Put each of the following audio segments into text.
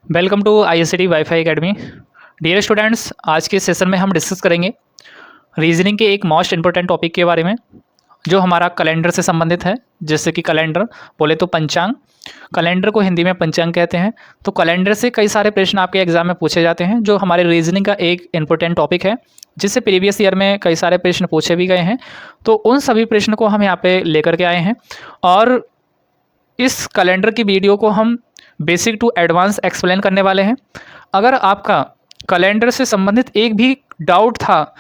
Welcome to ISCT WiFi academy. Dear students, आज के session में हम डिस्कस करेंगे रीजनिंग के एक मोस्ट इंपॉर्टेंट टॉपिक के बारे में जो हमारा कैलेंडर से संबंधित है। जैसे कि कैलेंडर बोले तो पंचांग, कैलेंडर को हिंदी में पंचांग कहते हैं। तो कैलेंडर से कई सारे प्रश्न आपके एग्जाम में पूछे जाते हैं जो हमारे रीजनिंग का एक इंपॉर्टेंट टॉपिक है, जिससे प्रीवियस ईयर में कई सारे प्रश्न पूछे भी गए हैं। तो उन सभी प्रश्न को हम यहाँ पे लेकर के आए हैं और इस कैलेंडर की वीडियो को हम बेसिक टू एडवांस एक्सप्लेन करने वाले हैं। अगर आपका कैलेंडर से संबंधित एक भी डाउट था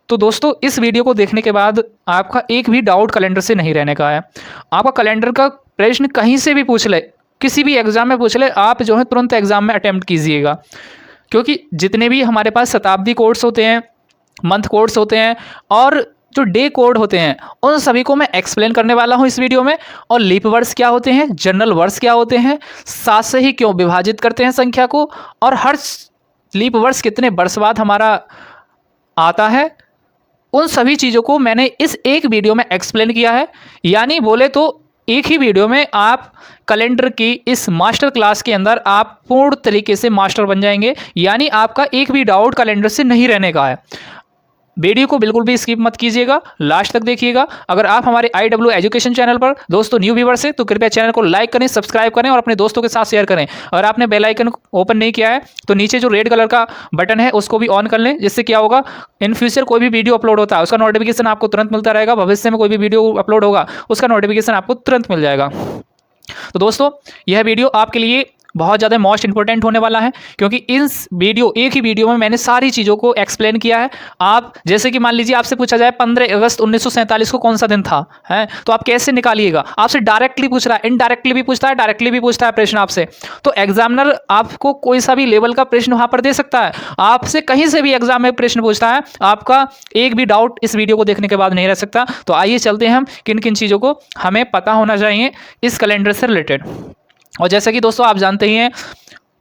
तो दोस्तों इस वीडियो को देखने के बाद आपका एक भी डाउट कैलेंडर से नहीं रहने का है। आपका कैलेंडर का प्रश्न कहीं से भी पूछ ले, किसी भी एग्जाम में पूछ ले, आप जो है तुरंत एग्जाम में अटेम्प्ट कीजिएगा, क्योंकि जितने भी हमारे पास शताब्दी कोड्स होते हैं, मंथ कोड्स होते हैं और जो डे कोड होते हैं, उन सभी को मैं एक्सप्लेन करने वाला हूं इस वीडियो में। और लीप वर्ष क्या होते हैं, जनरल वर्ष क्या होते हैं, 7 से ही क्यों विभाजित करते हैं संख्या को, और हर लीप वर्ष कितने वर्ष बाद हमारा आता है, उन सभी चीज़ों को मैंने इस एक वीडियो में एक्सप्लेन किया है। यानी बोले तो एक ही वीडियो में आप कैलेंडर की इस मास्टर क्लास के अंदर आप पूर्ण तरीके से मास्टर बन जाएंगे। यानी आपका एक भी डाउट कैलेंडर से नहीं रहने का है। वीडियो को बिल्कुल भी स्किप मत कीजिएगा, लास्ट तक देखिएगा। अगर आप हमारे IW एजुकेशन चैनल पर दोस्तों न्यू व्यूवर्स हैं तो कृपया चैनल को लाइक करें, सब्सक्राइब करें और अपने दोस्तों के साथ शेयर करें। अगर आपने बेल आइकन ओपन नहीं किया है तो नीचे जो रेड कलर का बटन है उसको भी ऑन कर लें, जिससे क्या होगा, इन फ्यूचर कोई भी वीडियो अपलोड होता है उसका नोटिफिकेशन आपको तुरंत मिलता रहेगा। भविष्य में कोई भी वीडियो अपलोड होगा उसका नोटिफिकेशन आपको तुरंत मिल जाएगा। तो दोस्तों यह वीडियो आपके लिए बहुत ज़्यादा मोस्ट इंपॉर्टेंट होने वाला है, क्योंकि इस वीडियो एक ही वीडियो में मैंने सारी चीज़ों को एक्सप्लेन किया है। आप जैसे कि मान लीजिए आपसे पूछा जाए 15 अगस्त 1947 को कौन सा दिन था, है तो आप कैसे निकालिएगा। आपसे डायरेक्टली पूछ रहा है, इनडायरेक्टली भी पूछता है, डायरेक्टली भी पूछता है प्रश्न आपसे। तो एग्जामिनर आपको कोई सा भी लेवल का प्रश्न वहाँ पर दे सकता है, आपसे कहीं से भी एग्जाम में प्रश्न पूछता है। आपका एक भी डाउट इस वीडियो को देखने के बाद नहीं रह सकता। तो आइए चलते हैं हम किन किन चीज़ों को हमें पता होना चाहिए इस कैलेंडर से रिलेटेड। और जैसा कि दोस्तों आप जानते ही हैं,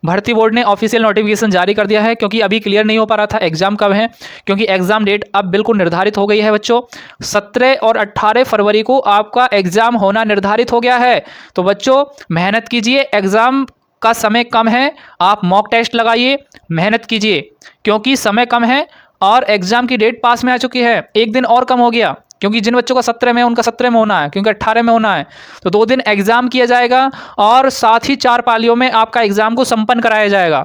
भर्ती बोर्ड ने ऑफिशियल नोटिफिकेशन जारी कर दिया है, क्योंकि अभी क्लियर नहीं हो पा रहा था एग्जाम कब है, क्योंकि एग्जाम डेट अब बिल्कुल निर्धारित हो गई है बच्चों। 17 और 18 फरवरी को आपका एग्जाम होना निर्धारित हो गया है। तो बच्चों मेहनत कीजिए, एग्जाम का समय कम है, आप मॉक टेस्ट लगाइए, मेहनत कीजिए, क्योंकि समय कम है और एग्जाम की डेट पास में आ चुकी है। एक दिन और कम हो गया, क्योंकि जिन बच्चों का 17 में है उनका 17 में होना है, क्योंकि 18 में होना है। तो 2 दिन एग्जाम किया जाएगा और साथ ही 4 पालियों में आपका एग्जाम को संपन्न कराया जाएगा।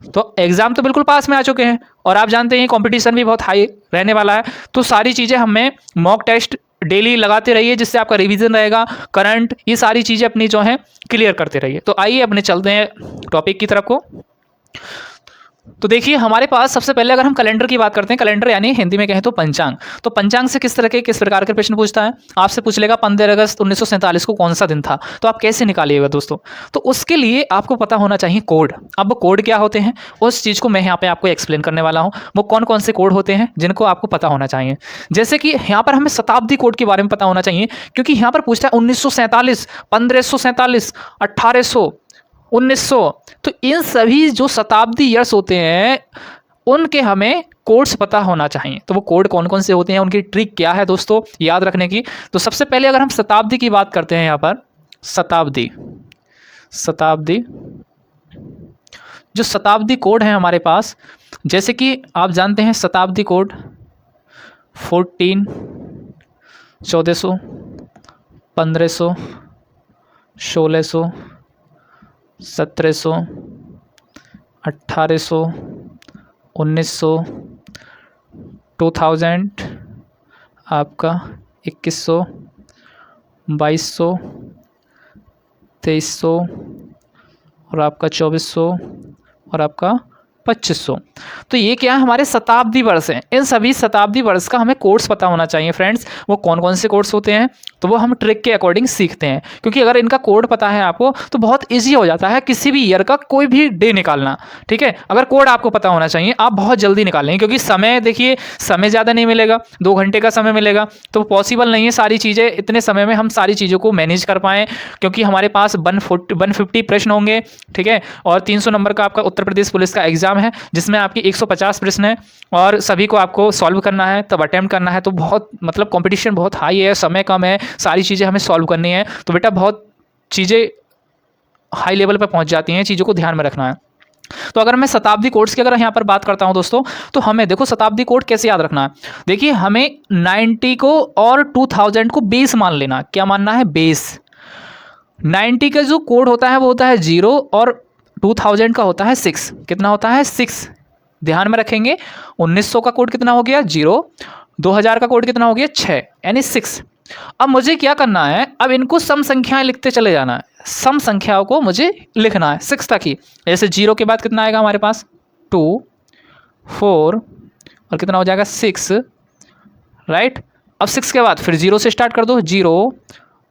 तो एग्जाम तो बिल्कुल पास में आ चुके हैं और आप जानते हैं कंपटीशन भी बहुत हाई रहने वाला है। तो सारी चीज़ें हमें मॉक टेस्ट डेली लगाते रहिए, जिससे आपका रिवीजन रहेगा, करंट, ये सारी चीज़ें अपनी जो हैं क्लियर करते रहिए। तो आइए अपने चलते हैं टॉपिक की तरफ को। तो देखिए हमारे पास सबसे पहले अगर हम कैलेंडर की बात करते हैं, कैलेंडर यानी हिंदी में कहें तो पंचांग। तो पंचांग से किस प्रकार के प्रश्न पूछता है, आपसे पूछ लेगा 15 अगस्त 1947 को कौन सा दिन था, तो आप कैसे निकालिएगा दोस्तों। तो उसके लिए आपको पता होना चाहिए कोड। अब कोड क्या होते हैं उस चीज़ को मैं यहाँ पे आपको एक्सप्लेन करने वाला हूँ। वो कौन कौन से कोड होते हैं जिनको आपको पता होना चाहिए। जैसे कि यहाँ पर हमें शताब्दी कोड के बारे में पता होना चाहिए, क्योंकि यहाँ पर पूछता है 1947, 1547, 1800, 1900। तो इन सभी जो शताब्दी ईयर्स होते हैं उनके हमें कोड्स पता होना चाहिए। तो वो कोड कौन कौन से होते हैं, उनकी ट्रिक क्या है दोस्तों याद रखने की। तो सबसे पहले अगर हम शताब्दी की बात करते हैं, यहाँ पर शताब्दी जो शताब्दी कोड है हमारे पास, जैसे कि आप जानते हैं शताब्दी कोड 14, 1400, 1500, 1600, 1700, 1800, 1900, 2000, आपका 2100, 2200, 2300 और आपका 2400 और आपका 2500। तो ये क्या है, हमारे शताब्दी वर्ष हैं। इन सभी शताब्दी वर्ष का हमें कोर्स पता होना चाहिए फ्रेंड्स। वो कौन कौन से कोर्स होते हैं तो वो हम ट्रिक के अकॉर्डिंग सीखते हैं, क्योंकि अगर इनका कोड पता है आपको तो बहुत इजी हो जाता है किसी भी ईयर का कोई भी डे निकालना। ठीक है, अगर कोड आपको पता होना चाहिए आप बहुत जल्दी निकाल लेंगे, क्योंकि समय देखिए समय ज़्यादा नहीं मिलेगा, 2 घंटे का समय मिलेगा, तो पॉसिबल नहीं है सारी चीज़ें इतने समय में हम सारी चीज़ों को मैनेज कर पाएँ, क्योंकि हमारे पास 150 प्रश्न होंगे। ठीक है, और 300 नंबर का आपका उत्तर प्रदेश पुलिस का एग्जाम है, जिसमें आपकी 150 प्रश्न है और सभी को आपको सॉल्व करना है, तब अटेम्प्ट करना है। तो बहुत मतलब कंपटीशन बहुत हाई है, समय कम है, सारी चीज़ें हमें सॉल्व करनी है। तो बेटा बहुत चीज़ें हाई लेवल पे पहुंच जाती हैं, चीज़ों को ध्यान में रखना है। तो अगर मैं शताब्दी कोड्स की अगर यहाँ पर बात करता हूँ दोस्तों, तो हमें देखो शताब्दी कोड कैसे याद रखना है। देखिए हमें 90 को और 2000 को बेस मान लेना। क्या मानना है? बेस। 90 का जो कोड होता है वो होता है 0 और 2000 का होता है 6। कितना होता है? 6। ध्यान में रखेंगे। 1900 का कोड कितना हो गया? 0। 2000 का कोड कितना हो गया? 6, यानी 6। अब मुझे क्या करना है? अब इनको सम संख्याएं लिखते चले जाना है। सम संख्याओं को मुझे लिखना है 6 तक ही। जैसे 0 के बाद कितना आएगा हमारे पास? 2, 4 और कितना हो जाएगा? 6, राइट। अब 6 के बाद फिर 0 से स्टार्ट कर दो, 0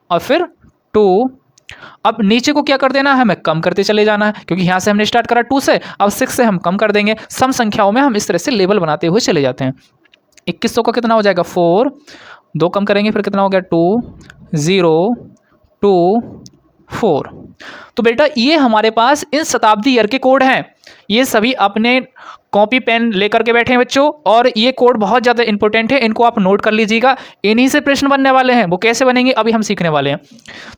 और फिर 2। अब नीचे को क्या कर देना है? हमें कम करते चले जाना है, क्योंकि यहाँ से हमने स्टार्ट करा 2 से, अब 6 से हम कम कर देंगे। सम संख्याओं में हम इस तरह से लेवल बनाते हुए चले जाते हैं। 2100 का कितना हो जाएगा? 4, 2 कम करेंगे फिर कितना हो गया? 2, 0, 2, 4। तो बेटा ये हमारे पास इन शताब्दी ईयर के कोड हैं। ये सभी अपने कॉपी पेन लेकर के बैठे हैं बच्चों, और ये कोड बहुत ज़्यादा इंपॉर्टेंट है, इनको आप नोट कर लीजिएगा। इन्हीं से प्रश्न बनने वाले हैं। वो कैसे बनेंगे अभी हम सीखने वाले हैं।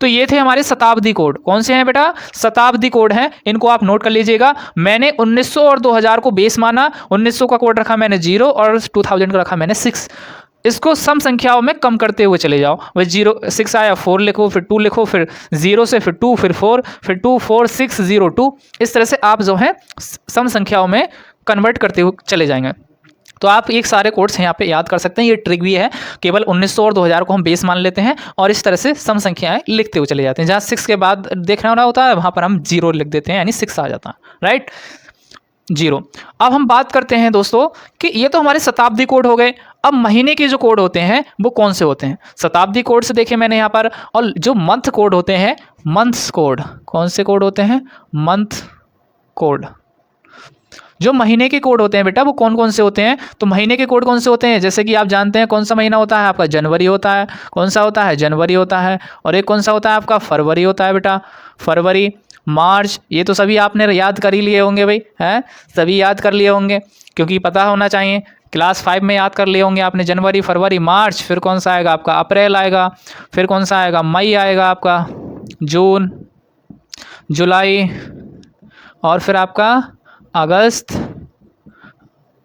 तो ये थे हमारे शताब्दी कोड। कौन से हैं बेटा? शताब्दी कोड हैं, इनको आप नोट कर लीजिएगा। मैंने 1900 और 2000 को बेस माना। 1900 का कोड रखा मैंने 0 और 2000 का रखा मैंने 6। इसको सम संख्याओं में कम करते हुए चले जाओ। वह 0 6 आया, 4 लिखो, फिर 2 लिखो, फिर 0 से फिर 2, फिर 4, फिर 2 4 6 0 2। इस तरह से आप जो है सम संख्याओं में कन्वर्ट करते हुए चले जाएंगे। तो आप एक सारे कोड्स यहाँ पे याद कर सकते हैं। ये ट्रिक भी है। केवल 1900 और 2000 को हम बेस मान लेते हैं और इस तरह से सम संख्याएं लिखते हुए चले जाते हैं। जहाँ 6 के बाद देखना रहा होता है वहाँ पर हम 0 लिख देते हैं, यानी 6 आ जाता है, राइट। 0। अब हम बात करते हैं दोस्तों कि ये तो हमारे शताब्दी कोड हो गए। अब महीने के जो कोड होते हैं वो कौन से होते हैं? शताब्दी कोड से देखे मैंने यहाँ पर। और जो मंथ कोड होते हैं, मंथ्स कोड, कौन से कोड होते हैं? Month code. जो महीने के कोड होते हैं बेटा वो कौन कौन से होते हैं? तो महीने के कोड कौन से होते हैं? जैसे कि आप जानते हैं कौन सा महीना होता है आपका? जनवरी होता है। कौन सा होता है? जनवरी होता है। और एक कौन सा होता है आपका? फरवरी होता है बेटा, फरवरी। मार्च, ये तो सभी आपने याद कर ही लिए होंगे भाई, हैं? सभी याद कर लिए होंगे, क्योंकि पता होना चाहिए। क्लास 5 में याद कर लिए होंगे आपने। जनवरी, फरवरी, मार्च। फिर कौन सा आएगा आपका? अप्रैल आएगा। फिर कौन सा आएगा? मई आएगा आपका। जून, जुलाई, और फिर आपका अगस्त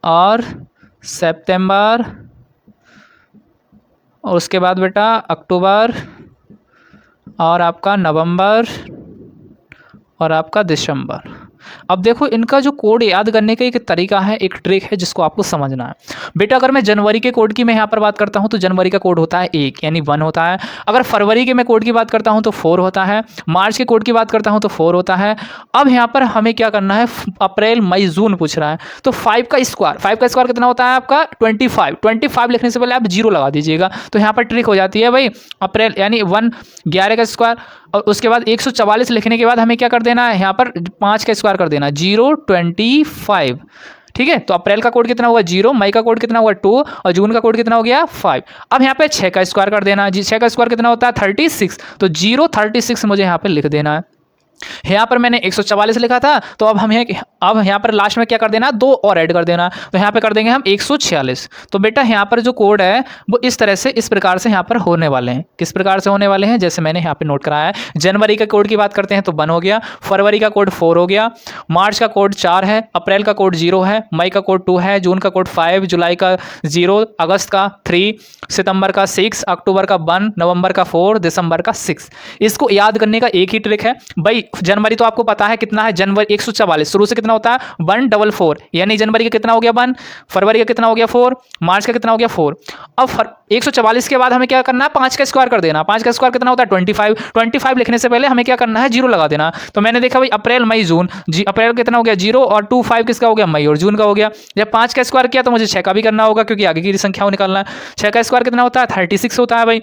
और सितंबर, और उसके बाद बेटा अक्टूबर, और आपका नवंबर, और आपका दिसंबर। अब देखो इनका जो कोड याद करने का एक तरीका है, एक ट्रिक है जिसको आपको समझना है बेटा। अगर मैं जनवरी के कोड की मैं यहाँ पर बात करता हूँ तो जनवरी का कोड होता है 1, यानी 1 होता है। अगर फरवरी के मैं कोड की बात करता हूँ तो 4 होता है। मार्च के कोड की बात करता हूँ तो 4 होता है। अब यहाँ पर हमें क्या करना है? अप्रैल, मई, जून पूछ रहा है, तो 5 का स्क्वायर कितना होता है आपका? 25। 25 लिखने से पहले आप 0 लगा दीजिएगा। तो यहाँ पर ट्रिक हो जाती है भाई। अप्रैल यानी 1, 11 का स्क्वायर, और उसके बाद 144 लिखने के बाद हमें क्या कर देना है? यहाँ पर 5 का स्क्वायर कर देना, 0 25। ठीक है। तो अप्रैल का कोड कितना हुआ? 0। मई का कोड कितना हुआ? 2। और जून का कोड कितना हो गया? 5। अब यहाँ पे 6 का स्क्वायर कर देना। 6 का स्क्वायर कितना होता है? 36। तो 0 36 मुझे यहाँ पे लिख देना है। यहाँ पर मैंने 144 लिखा था, तो अब यहाँ पर लास्ट में क्या कर देना? 2 और ऐड कर देना। तो यहाँ पे कर देंगे हम 146। तो बेटा यहाँ पर जो कोड है वो इस तरह से, इस प्रकार से यहाँ पर होने वाले हैं। किस प्रकार से होने वाले हैं? जैसे मैंने यहाँ पे नोट कराया है। जनवरी का कोड की बात करते हैं तो 1 हो गया, फरवरी का कोड 4 हो गया, मार्च का कोड 4 है, अप्रैल का कोड 0 है, मई का कोड 2 है, जून का कोड 5, जुलाई का 0, अगस्त का 3, सितंबर का 6, अक्टूबर का 1, नवंबर का 4, दिसंबर का 6। इसको याद करने का एक ही ट्रिक है भाई। जनवरी तो आपको पता है कितना है? जनवरी 144 शुरू से कितना होता है? 144, यानी जनवरी का कितना हो गया? 1। फरवरी का कितना हो गया? 4। मार्च का कितना हो गया? 4। अब 144 के बाद हमें क्या करना है? 5 का स्क्वायर कर देना। 5 का स्क्वायर कितना होता है? 25। 25 लिखने से पहले हमें क्या करना है? 0 लगा देना। तो मैंने देखा भाई अप्रैल, मई, जून। अप्रैल कितना हो गया? 0, और 2 5 किसका हो गया? मई और जून का हो गया। जब 5 का स्क्वायर किया तो मुझे 6 का भी करना होगा, क्योंकि आगे की संख्याओं निकालना है। 6 का स्क्वायर कितना होता है? 36 होता है भाई।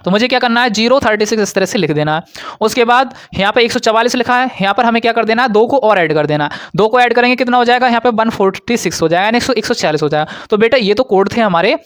तो मुझे क्या करना है? 0 36 इस तरह से लिख देना है। उसके बाद यहाँ पे 144 लिखा है, यहाँ पर हमें क्या कर देना है? 2 को और ऐड कर देना। 2 को ऐड करेंगे कितना हो जाएगा? यहाँ पे 146 हो जाएगा, यानी 146 हो जाएगा। तो बेटा ये तो कोड थे हमारे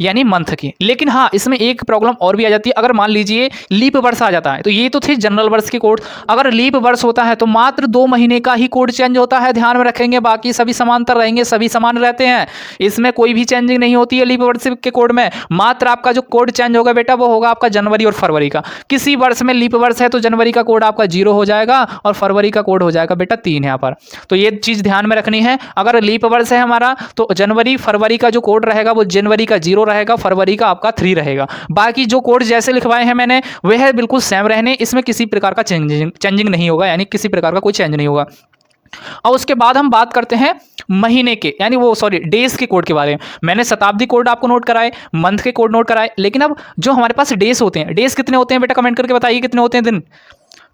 यानी मंथ की। लेकिन हाँ, इसमें एक प्रॉब्लम और भी आ जाती है, अगर मान लीजिए लीप वर्ष आ जाता है, तो ये तो थे जनरल वर्ष के कोड, अगर लीप वर्ष होता है तो मात्र 2 महीने का ही कोड चेंज होता है, ध्यान में रखेंगे, बाकी सभी समांतर रहेंगे, सभी समान रहते हैं, इसमें कोई भी चेंजिंग नहीं होती है लीप वर्ष के कोड में। मात्र आपका जो कोड चेंज होगा बेटा वो होगा आपका जनवरी और फरवरी का। किसी वर्ष में लीप वर्ष है तो जनवरी का कोड आपका 0 हो जाएगा और फरवरी का कोड हो जाएगा बेटा 3 यहाँ पर। तो ये चीज़ ध्यान में रखनी है, अगर लीप वर्ष है हमारा तो जनवरी फरवरी का जो कोड रहेगा वो जनवरी का 0 रहेगा, फरवरी का आपका 3 रहेगा। बाकी जो कोड जैसे लिखवाए हैं मैंने वह बिल्कुल सेम रहने, इसमें किसी प्रकार का चेंजिंग नहीं होगा, यानी किसी प्रकार का कोई चेंज नहीं होगा। और उसके बाद हम बात करते हैं महीने के, यानी वो सॉरी डेज के कोड के बारे में। मैंने शताब्दी कोड आपको नोट कराए, मंथ के कोड नोट कराए, लेकिन अब जो हमारे पास डेज होते हैं, डेज कितने होते हैं बेटा कमेंट करके बताइए, कितने होते हैं दिन,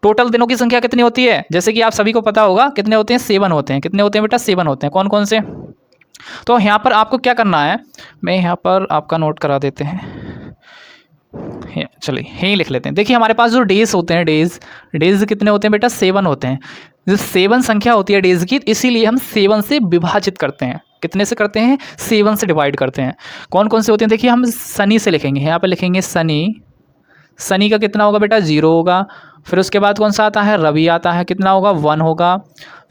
टोटल दिनों की संख्या कितनी होती है? जैसे कि आप सभी को पता होगा कितने होते हैं, 7 होते हैं। कितने होते हैं बेटा? 7 होते हैं। कौन कौन से? तो यहाँ पर आपको क्या करना है, मैं यहाँ पर आपका नोट करा देते हैं, चलिए यहीं लिख लेते हैं। देखिए हमारे पास जो डेज होते हैं, डेज कितने होते हैं बेटा? 7 होते हैं। जो 7 संख्या होती है डेज की, इसीलिए हम 7 से विभाजित करते हैं। कितने से करते हैं? 7 से डिवाइड करते हैं। कौन कौन से होते हैं? देखिए हम शनि से लिखेंगे, यहाँ पर लिखेंगे शनि का कितना होगा बेटा? 0 होगा। फिर उसके बाद कौन सा आता है? रवि आता है, कितना होगा? 1 होगा।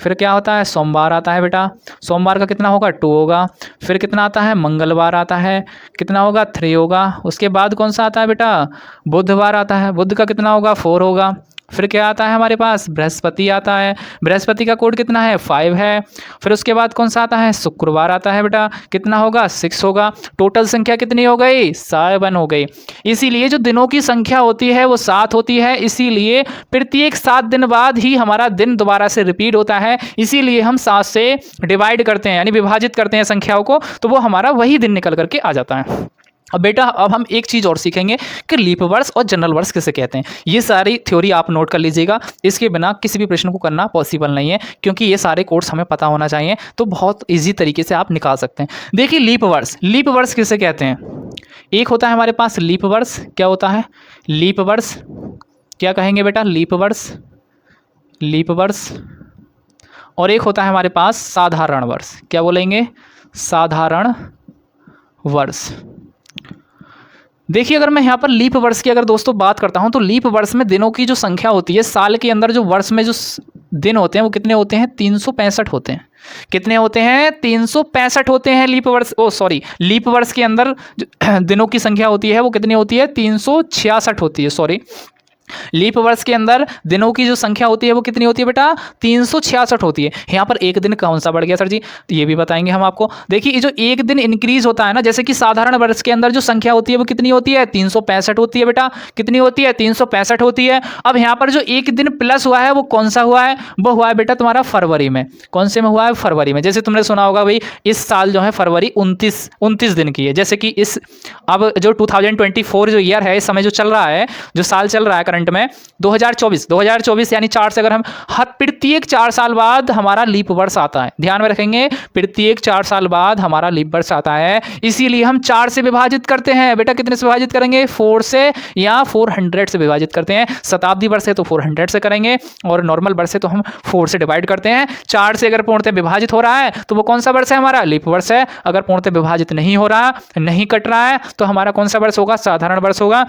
फिर क्या होता है? सोमवार आता है बेटा, सोमवार का कितना होगा? 2 होगा। फिर कितना आता है? मंगलवार आता है, कितना होगा? 3 होगा। उसके बाद कौन सा आता है बेटा? बुधवार आता है, बुध का कितना होगा? 4 होगा। फिर क्या आता है हमारे पास? बृहस्पति आता है, बृहस्पति का कोड कितना है? 5 है। फिर उसके बाद कौन सा आता है? शुक्रवार आता है बेटा, कितना होगा? 6 होगा। टोटल संख्या कितनी हो गई? 7 हो गई। इसीलिए जो दिनों की संख्या होती है वो 7 होती है, इसीलिए प्रत्येक 7 दिन बाद ही हमारा दिन दोबारा से रिपीट होता है, इसीलिए हम 7 से डिवाइड करते हैं, यानी विभाजित करते हैं संख्याओं को, तो वो हमारा वही दिन निकल करके आ जाता है। अब बेटा अब हम एक चीज़ और सीखेंगे कि लीप वर्ष और जनरल वर्ष किसे कहते हैं। ये सारी थ्योरी आप नोट कर लीजिएगा, इसके बिना किसी भी प्रश्न को करना पॉसिबल नहीं है, क्योंकि ये सारे कोर्स हमें पता होना चाहिए, तो बहुत इजी तरीके से आप निकाल सकते हैं। देखिए लीप वर्ष किसे कहते हैं? एक होता है हमारे पास लीप वर्ष, क्या होता है? लीप वर्ष क्या कहेंगे बेटा? लीप वर्ष। और एक होता है हमारे पास साधारण वर्ष, क्या बोलेंगे? साधारण वर्ष। देखिए अगर मैं यहाँ पर लीप वर्ष की अगर दोस्तों बात करता हूँ, तो लीप वर्ष में दिनों की जो संख्या होती है, साल के अंदर जो वर्ष में जो दिन होते हैं वो कितने होते हैं? 365 होते हैं। कितने होते हैं? 365 होते हैं लीप वर्ष। लीप वर्ष के अंदर जो दिनों की संख्या होती है वो कितनी होती है? 366 होती है। लीप वर्ष के अंदर दिनों की जो संख्या होती है वो कितनी होती है बेटा? 366 होती है। यहाँ पर एक दिन कौन सा बढ़ गया सर जी? तो ये भी बताएंगे हम आपको। देखिए ये जो एक दिन इंक्रीज होता है ना, जैसे कि साधारण वर्ष के अंदर जो संख्या होती है वो कितनी होती है? 365 होती है बेटा। कितनी होती है? 365 होती है। अब यहाँ पर जो एक दिन प्लस हुआ है वो कौन सा हुआ है? वो हुआ है बेटा तुम्हारा फरवरी में। कौन से में हुआ है? फरवरी में। जैसे तुमने सुना होगा भाई इस साल जो है फरवरी 29 दिन की है, जैसे कि इस अब जो 2024 जो ईयर है, इस समय जो चल रहा है, जो साल चल रहा है करंट में 2024 यानी 4 से अगर हम प्रत्येक 4 साल बाद हमारा लीप वर्ष आता है। ध्यान में रखेंगे, प्रत्येक 4 साल बाद हमारा लीप वर्ष आता है, इसीलिए हम 4 से विभाजित करते हैं। बेटा कितने से विभाजित करेंगे? 4 से या 400 से विभाजित करते हैं। शताब्दी वर्ष है तो 400 से करेंगे, और नॉर्मल वर्ष है तो हम 4 से डिवाइड करते हैं। 4 से अगर पूर्णतः विभाजित हो रहा है तो वो कौन सा वर्ष है? हमारा लीप वर्ष है। अगर पूर्णतः विभाजित नहीं हो रहा, नहीं कट रहा है, तो हमारा कौन सा वर्ष होगा? साधारण वर्ष होगा।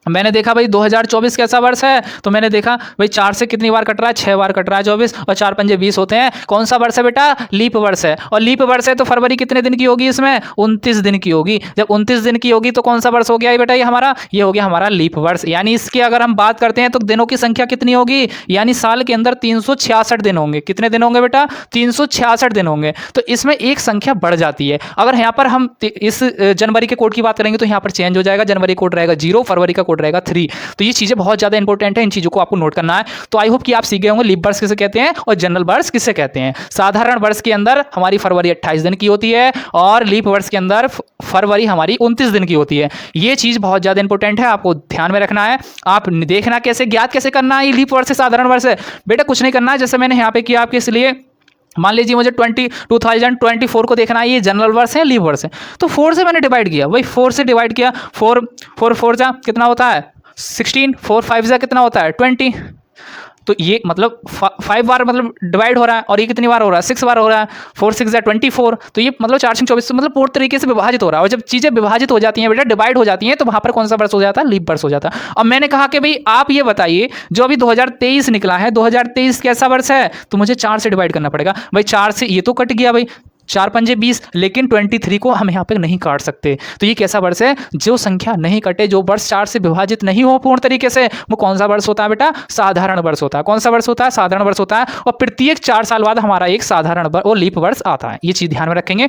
मैंने देखा भाई 2024 कैसा वर्ष है, तो मैंने देखा भाई 4 से कितनी बार कट रहा है? 6 बार कट रहा है 24, और 4 पंजे 20 होते हैं। कौन सा वर्ष है बेटा? लीप वर्ष है। और लीप वर्ष है तो फरवरी कितने दिन की होगी? इसमें 29 दिन की होगी। जब 29 दिन की होगी तो कौन सा वर्ष हो गया बेटा? ये हो गया हमारा लीप वर्ष। यानी इसके अगर हम बात करते हैं तो दिनों की संख्या कितनी होगी? यानी साल के अंदर 366 दिन होंगे। कितने दिन होंगे बेटा? 366 दिन होंगे। तो इसमें एक संख्या बढ़ जाती है। अगर यहाँ पर हम इस जनवरी के कोड की बात करेंगे तो यहाँ पर चेंज हो जाएगा, जनवरी कोड रहेगा 0, फरवरी का कोड रहेगा 3। तो ये चीजें बहुत ज्यादा इंपॉर्टेंट है, इन चीजों को आपको नोट करना है। तो आई होप कि आप सीख गए होंगे लीप वर्ष किसे कहते हैं और जनरल वर्ष किसे कहते हैं। साधारण वर्ष के अंदर हमारी फरवरी 28 दिन की होती है, और लीप वर्ष के अंदर फरवरी हमारी 29 दिन की होती है। ये चीज बहुत ज्यादा इंपॉर्टेंट है, आपको ध्यान में रखना है। आप देखना कैसे, ज्ञात कैसे करना है ये लीप वर्ष से साधारण वर्ष है। बेटा कुछ नहीं करना है, जैसे मैंने यहाँ पे किया आपके, इसलिए मान लीजिए मुझे 2024 को देखना है, ये जनरल वर्ष है, लीप वर्ष है, तो 4 से मैंने डिवाइड किया। वही 4 से डिवाइड किया, 4 4 जा कितना होता है? 16, 4 5 जा कितना होता है? 20। तो ये मतलब 5 बार मतलब डिवाइड हो रहा है, और ये कितनी बार हो रहा है, 6 बार हो रहा है, 4 6 या 24, तो ये मतलब 4 6 24, मतलब पूर्ण तरीके से विभाजित हो रहा है। और जब चीज़ें विभाजित हो जाती हैं बेटा, डिवाइड हो जाती हैं, तो वहाँ पर कौन सा वर्ष हो जाता है, लीप वर्ष हो जाता है। अब मैंने कहा कि भाई आप ये बताइए, जो अभी 2023 निकला है, 2023 कैसा वर्ष है, तो मुझे 4 से डिवाइड करना पड़ेगा भाई। 4 से ये तो कट गया भाई, 4 पंजे 20, लेकिन 23 को हम यहाँ पे नहीं काट सकते। तो ये कैसा वर्ष है, जो संख्या नहीं कटे, जो वर्ष 4 से विभाजित नहीं हो पूर्ण तरीके से, वो कौन सा वर्ष होता है बेटा, साधारण वर्ष होता है। कौन सा वर्ष होता है, साधारण वर्ष होता है। और प्रत्येक 4 साल बाद हमारा एक साधारण वो लीप वर्ष आता है, ये चीज़ ध्यान में रखेंगे।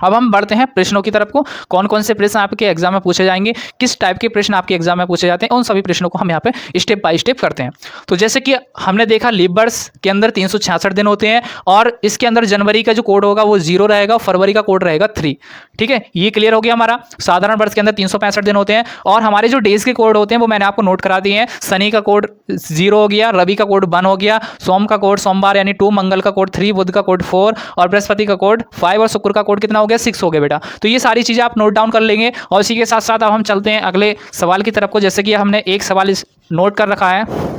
अब हम बढ़ते हैं प्रश्नों की तरफ को। कौन कौन से प्रश्न आपके एग्जाम में पूछे जाएंगे, किस टाइप के प्रश्न आपके एग्जाम में पूछे जाते हैं, उन सभी प्रश्नों को हम यहाँ पे स्टेप बाय स्टेप करते हैं। तो जैसे कि हमने देखा, लीप वर्ष के अंदर 366 दिन होते हैं, और इसके अंदर जनवरी का जो कोड होगा वो 0 रहेगा, फरवरी का कोड रहेगा 3। ठीक है, ये क्लियर हो गया हमारा। साधारण वर्ष के अंदर 365 दिन होते हैं, और हमारे जो डेज के कोड होते हैं वो मैंने आपको नोट करा दिए हैं। शनि का कोड 0 हो गया, रवि का कोड 1 हो गया, सोम का कोड सोमवार यानी 2, मंगल का कोड 3, बुध का कोड 4, और बृहस्पति का कोड 5, और शुक्र का कोड कितना हो गया, 6 हो गया बेटा। तो ये सारी चीज़ें आप नोट डाउन कर लेंगे। और इसी के साथ साथ अब हम चलते हैं अगले सवाल की तरफ को। जैसे कि हमने एक सवाल नोट कर रखा है,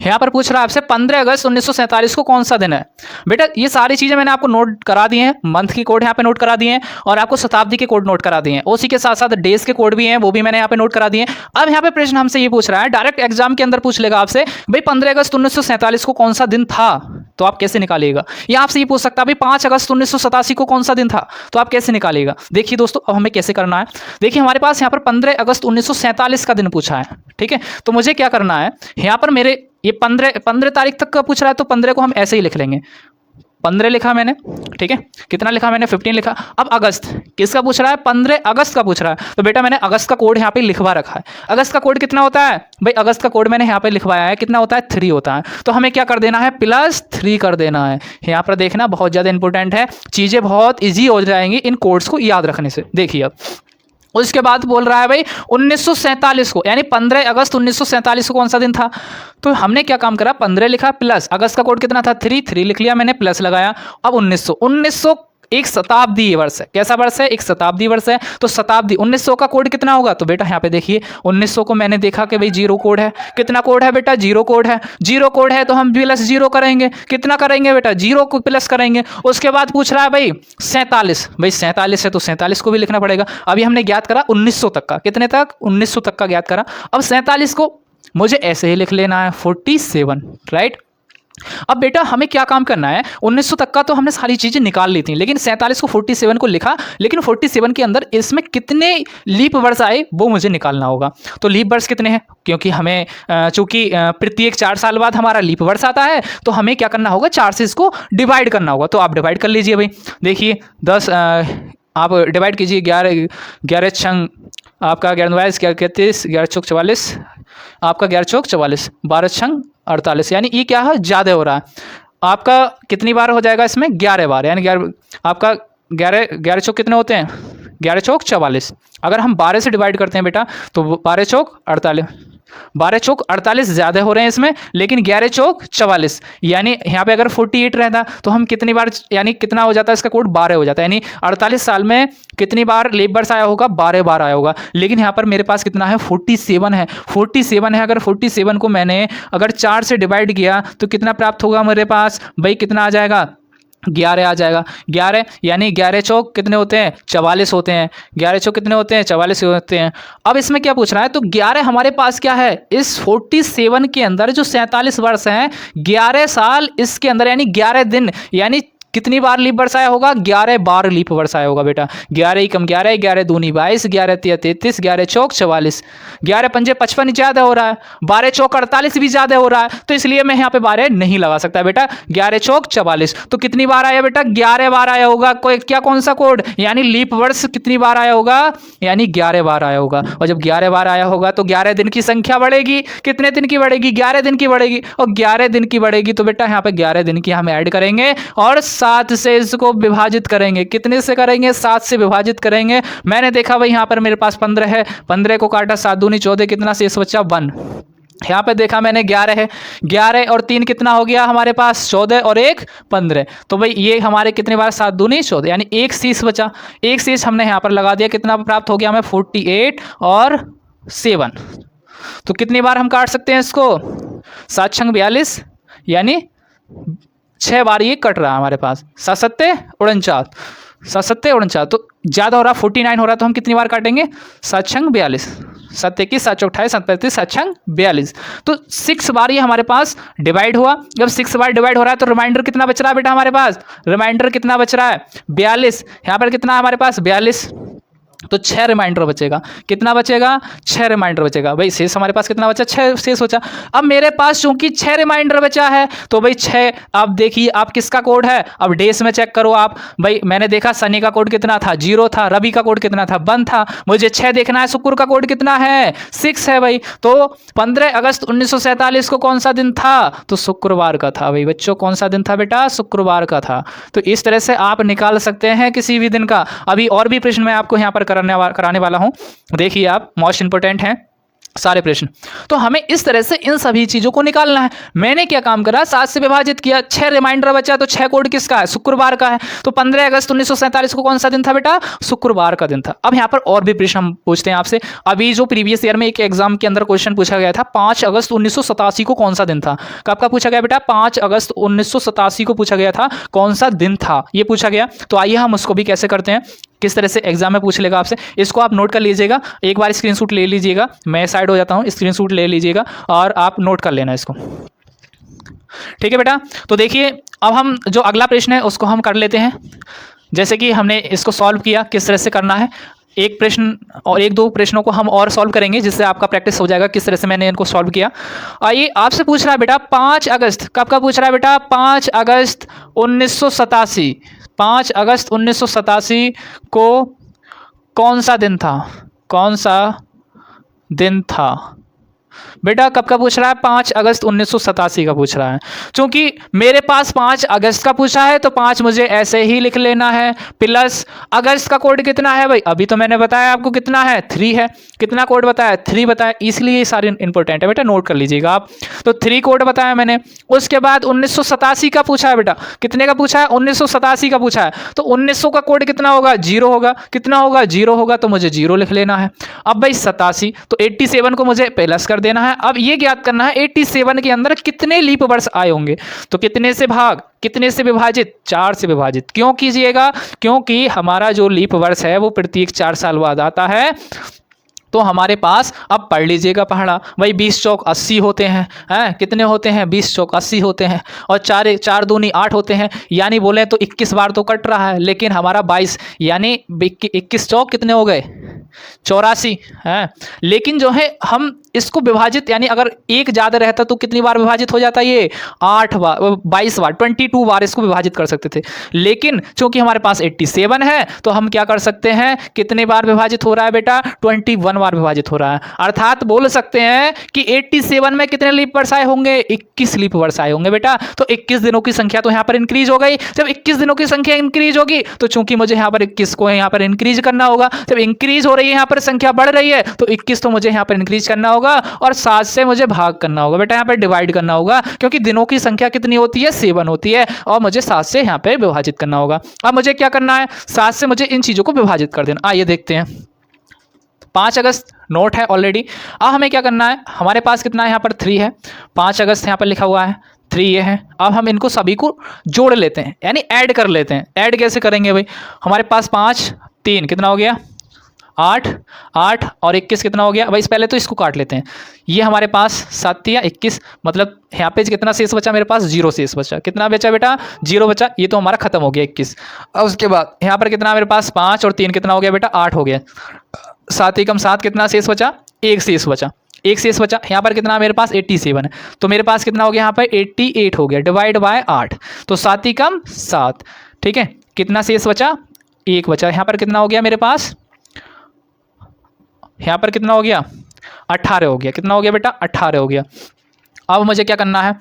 यहाँ पर पूछ रहा है आपसे 15 अगस्त 1947 को कौन सा दिन है। बेटा ये सारी चीज़ें मैंने आपको नोट करा दी हैं, मंथ की कोड यहाँ पे नोट करा दिए हैं, और आपको शताब्दी के कोड नोट करा दिए हैं। उसी के साथ साथ डेज के कोड भी हैं, वो भी मैंने यहाँ पे नोट करा दिए हैं। अब यहाँ पे प्रश्न हमसे ये पूछ रहा है, डायरेक्ट एग्जाम के अंदर पूछ लेगा आपसे, भाई 15 अगस्त 1947 को कौन सा दिन था, तो आप कैसे निकालिएगा। या आपसे ये पूछ सकता है, भाई 5 अगस्त 1987 को कौन सा दिन था, तो आप कैसे निकालिएगा। देखिए दोस्तों, अब हमें कैसे करना है। देखिए हमारे पास यहाँ पर 15 अगस्त 1947 का दिन पूछा है, ठीक है। तो मुझे क्या करना है, यहाँ पर मेरे ये 15 तारीख तक का पूछ रहा है, तो 15 को हम ऐसे ही लिख लेंगे। 15 लिखा मैंने, ठीक है। कितना लिखा मैंने, 15 लिखा। अब अगस्त किसका पूछ रहा है, 15 अगस्त का पूछ रहा है, तो बेटा मैंने अगस्त का कोड यहाँ पे लिखवा रखा है। अगस्त का कोड कितना होता है भाई, अगस्त का कोड मैंने यहाँ पे लिखवाया है, कितना होता है, 3 होता है। तो हमें क्या कर देना है, +3 कर देना है। यहाँ पर देखना बहुत ज़्यादा इंपॉर्टेंट है, चीज़ें बहुत ईजी हो जाएंगी इन कोड्स को याद रखने से। देखिए अब उसके बाद बोल रहा है भाई 1947 को, यानी 15 अगस्त 1947 को कौन सा दिन था। तो हमने क्या काम करा, 15 लिखा, प्लस अगस्त का कोड कितना था, 3 लिख लिया मैंने, प्लस लगाया। अब 1900 एक शताब्दी वर्ष है। कैसा वर्ष है, एक शताब्दी वर्ष है। तो शताब्दी 1900 का कोड कितना होगा, तो बेटा यहाँ पे देखिए 1900 को मैंने देखा कि भाई 0 कोड है। कितना कोड है बेटा, 0 कोड है। 0 कोड है तो हम +0 करेंगे। कितना करेंगे बेटा, 0 को प्लस करेंगे। उसके बाद पूछ रहा है भाई 47, भाई 47 है तो 47 को भी लिखना पड़ेगा। अभी हमने ज्ञात करा 1900 तक का, कितने तक, 1900 तक का ज्ञात करा। अब 47 को मुझे ऐसे ही लिख लेना है 47, राइट। अब बेटा हमें क्या काम करना है, 1900 तक का तो हमने सारी चीज़ें निकाल ली थी, लेकिन 47 को 47 को लिखा, लेकिन 47 के अंदर इसमें कितने लीप वर्ष आए वो मुझे निकालना होगा। तो लीप वर्ष कितने हैं, क्योंकि हमें चूंकि प्रत्येक 4 साल बाद हमारा लीप वर्ष आता है, तो हमें क्या करना होगा, 4 से इसको डिवाइड करना होगा। तो आप डिवाइड कर लीजिए भाई। देखिए 10 आप डिवाइड कीजिए, 11 छंग आपका 11 31, 11 चौक 44, आपका 11 चौक 44, 12 छंग 48, यानी ये क्या है, ज़्यादा हो रहा है। आपका कितनी बार हो जाएगा इसमें, 11 बार, यानी 11 आपका 11 चौक कितने होते हैं, 11 चौक 44। अगर हम 12 से डिवाइड करते हैं बेटा, तो 12 चौक 48, 12 चौक 48 ज़्यादा हो रहे हैं इसमें, लेकिन 11 चौक 44, यानी यहाँ पे अगर 48 रहता तो हम कितनी बार, यानी कितना हो जाता है, इसका कोड 12 हो जाता है। यानी 48 साल में कितनी बार लीप वर्ष आया होगा, 12 बार आया होगा। लेकिन यहाँ पर मेरे पास कितना है, 47 है। 47 है, अगर 47 को मैंने अगर 4 से डिवाइड किया तो कितना प्राप्त होगा मेरे पास भाई, कितना आ जाएगा, 11 आ जाएगा। 11 यानी 11 चौक कितने होते हैं, 44 होते हैं। 11 चौक कितने होते हैं, 44 होते हैं। अब इसमें क्या पूछ रहा है, तो 11 हमारे पास क्या है, इस 47 के अंदर जो 47 वर्ष हैं, 11 साल इसके अंदर, यानी 11 दिन, यानी कितनी बार लीप वर्ष आया होगा, 11 बार लीप वर्ष आया होगा बेटा। 11 एकम 11, 11 दूनी 22, 11 तिया 33, 11 चौक 44, 11 पंजे 55 ज़्यादा हो रहा है, 12 चौक 48 भी ज़्यादा हो रहा है। तो इसलिए मैं यहाँ पे 12 नहीं लगा सकता बेटा। 11 चौक 44, तो कितनी बार आया बेटा, 11 बार आया होगा। कोई क्या, कौन सा कोड, यानी लीप वर्ष कितनी बार आया होगा, यानी 11 बार आया होगा। और जब 11 बार आया होगा तो 11 दिन की संख्या बढ़ेगी। कितने दिन की बढ़ेगी, 11 दिन की बढ़ेगी। और 11 दिन की बढ़ेगी तो बेटा यहाँ पे 11 दिन की हम ऐड करेंगे और 7 से इसको विभाजित करेंगे। कितने से करेंगे, 7 से विभाजित करेंगे। मैंने देखा भाई यहाँ पर मेरे पास 15 है, 15 को काटा, 7 दूनी 14, कितना शेष बचा 1। यहाँ पे देखा मैंने 11 है, 11 और 3 कितना हो गया हमारे पास, 14 और 1 15। तो भाई ये हमारे कितने बार, 7 दूनी 14, यानी 1 शेष बचा। 1 शेष हमने यहाँ पर लगा दिया, कितना प्राप्त हो गया हमें, 48 और 7। तो कितनी बार हम काट सकते हैं इसको? 7 छंग 42, यानी 6 बार ये कट रहा है हमारे पास। 7 सत्ते 49, 7 सत्ते 49, तो ज़्यादा हो रहा, 49 हो रहा, तो हम कितनी बार काटेंगे? 7 छंग 42, 7 21, 7 चौक 28, 7 35, 7 छंग 42, तो 6 बार ये हमारे पास डिवाइड हुआ। जब 6 बार डिवाइड हो रहा है तो रिमाइंडर कितना बच रहा है बेटा हमारे पास? रिमाइंडर कितना बच रहा है? 42। यहाँ पर कितना है हमारे पास? 42, तो 6 रिमाइंडर बचेगा। कितना बचेगा? 6 रिमाइंडर बचेगा। भाई शेष हमारे पास कितना बचा? 6 शेष बचा। अब मेरे पास चूंकि 6 रिमाइंडर बचा है तो भाई 6, आप देखिए आप किसका कोड है, अब डेस में चेक करो आप। भाई मैंने देखा सनी का कोड कितना था? 0 था। रवि का कोड कितना था? 1 था। मुझे 6 देखना है, शुक्र का कोड कितना है? 6 है भाई। तो 15 अगस्त 1947 को कौन सा दिन था? तो शुक्रवार का था। भाई बच्चों कौन सा दिन था बेटा? शुक्रवार का था। तो इस तरह से आप निकाल सकते हैं किसी भी दिन का। अभी और भी प्रश्न मैं आपको यहाँ पर कराने वाला हूं, देखिए आप, मोस्ट इंपोर्टेंट हैं सारे प्रश्न। तो हमें इस तरह से इन सभी चीजों को निकालना है। मैंने क्या काम करा? 7 से विभाजित किया, 6 रिमाइंडर बचा, तो 6 कोड किसका है? शुक्रवार का है। तो 15 अगस्त 1947 को कौन सा दिन था बेटा? शुक्रवार का दिन था। अब यहाँ पर और भी प्रश्न हम पूछते हैं आपसे। अभी जो प्रीवियस ईयर में एक एग्जाम के अंदर क्वेश्चन पूछा गया था, 5 अगस्त 1987 को कौन सा दिन था? कब का पूछा गया बेटा? 5 अगस्त 1987 को पूछा गया था, कौन सा दिन था ये पूछा गया। तो आइए हम उसको भी कैसे करते हैं, किस तरह से एग्जाम में पूछ लेगा आपसे, इसको आप नोट कर लीजिएगा। एक बार स्क्रीनशॉट ले लीजिएगा, मैं साइड हो जाता हूं, स्क्रीनशॉट ले लीजिएगा और आप नोट कर लेना इसको, ठीक है बेटा। तो देखिए अब हम जो अगला प्रश्न है उसको हम कर लेते हैं। जैसे कि हमने इसको सॉल्व किया, किस तरह से करना है, एक प्रश्न और एक दो प्रश्नों को हम और सॉल्व करेंगे जिससे आपका प्रैक्टिस हो जाएगा किस तरह से मैंने इनको सॉल्व किया। आइए आपसे पूछ रहा है बेटा 5 अगस्त, कब का पूछ रहा है बेटा? 5 अगस्त 1987, 5 अगस्त 1987 को कौन सा दिन था? कौन सा दिन था बेटा? कब का पूछ रहा है? 5 अगस्त 1987 का पूछ रहा है। क्योंकि मेरे पास 5 अगस्त का पूछा है तो 5 मुझे ऐसे ही लिख लेना है, प्लस अगस्त का कोड कितना है भाई? अभी तो मैंने बताया आपको कितना है, 3 है। कितना कोड बताया? 3 बताया, इसलिए ये सारे इंपॉर्टेंट है बेटा, नोट कर लीजिएगा आप। तो 3 कोड बताया मैंने। उसके बाद 1987 का पूछा है बेटा, कितने का पूछा है? 1987 का पूछा है। तो 1900 का कोड कितना होगा? 0 होगा। कितना होगा? 0 होगा, तो मुझे 0 लिख लेना है। अब भाई 87, तो 87 को मुझे प्लस कर देना है। अब ये ज्ञात करना है 87 के अंदर कितने लीप वर्ष आए होंगे। तो कितने से भाग, कितने से विभाजित? 4 से विभाजित। क्यों कीजिएगा? क्योंकि हमारा जो लीप वर्ष है वो प्रत्येक 4 साल बाद आता है। तो हमारे पास, अब पढ़ लीजिएगा पहाड़ा, भाई 20 चौक 80 होते हैं, कितने होते हैं? 20 चौक 80 होते हैं, और 4 दूनी 8 होते हैं, यानी बोले तो 21 बार तो कट रहा है, लेकिन हमारा 22 यानी 21 चौक कितने हो गए? 84 है। लेकिन जो है हम इसको विभाजित, यानी अगर एक ज़्यादा रहता तो कितनी बार विभाजित हो जाता? ये 8 बार, 22 बार, 22 बार इसको विभाजित कर सकते थे। लेकिन चूंकि हमारे पास 87 है तो हम क्या कर सकते हैं, कितने बार विभाजित हो रहा है बेटा? 21 बार विभाजित हो रहा है। अर्थात बोल सकते हैं कि 87 में कितने लीप वर्ष आए होंगे? 21 लीप वर्ष आए होंगे बेटा। तो 21 दिनों की संख्या तो यहाँ पर इंक्रीज हो गई। जब 21 दिनों की संख्या इंक्रीज होगी तो चूंकि मुझे यहाँ पर 21 को यहाँ पर इंक्रीज करना होगा, जब इंक्रीज हो रही है यहाँ पर संख्या बढ़ रही है तो 21 तो मुझे यहाँ पर इंक्रीज करना होगा और 7 से मुझे भाग करना होगा बेटा, यहाँ पर डिवाइड करना होगा, क्योंकि दिनों की संख्या कितनी होती है? 7 होती है, और मुझे 7 से यहाँ पे विभाजित करना होगा। अब मुझे क्या करना है? 7 से मुझे इन चीजों को विभाजित कर देना। आइए देखते हैं। 5 अगस्त नोट है ऑलरेडी। अब हमें क्या करना है? हमारे पास कितना है? यहाँ पर 3 है। 5 अगस्त यहाँ पर लिखा हुआ है, 3 ये है। अब हम इनको सभी को जोड़ लेते हैं, यानी ऐड कर लेते हैं। ऐड कैसे करेंगे भाई? हमारे पास 5 3 कितना हो गया? 8 8 और 21 कितना हो गया भाई? पहले तो इसको काट लेते हैं। ये हमारे पास 7 या 21, मतलब यहाँ पे कितना शेष बचा? मेरे पास 0 शेष बचा। कितना बचा बेटा? 0 बचा। ये तो हमारा खत्म हो गया 21। और उसके बाद यहाँ पर कितना मेरे पास? 5 और 3 कितना हो गया बेटा? 8 हो गया। 7 एकम 7 कितना शेष बचा? 1 शेष बचा। 1 शेष बचा। यहाँ पर कितना मेरे पास? 87 है, तो मेरे पास कितना हो गया? यहाँ पर 88 हो गया, डिवाइड बाय 8, तो 7 एकम 7। ठीक है, कितना शेष बचा? 1 बचा। यहाँ पर कितना हो गया मेरे पास? यहाँ पर कितना हो गया? 18 हो गया। कितना हो गया बेटा? 18 हो गया। अब मुझे क्या करना है?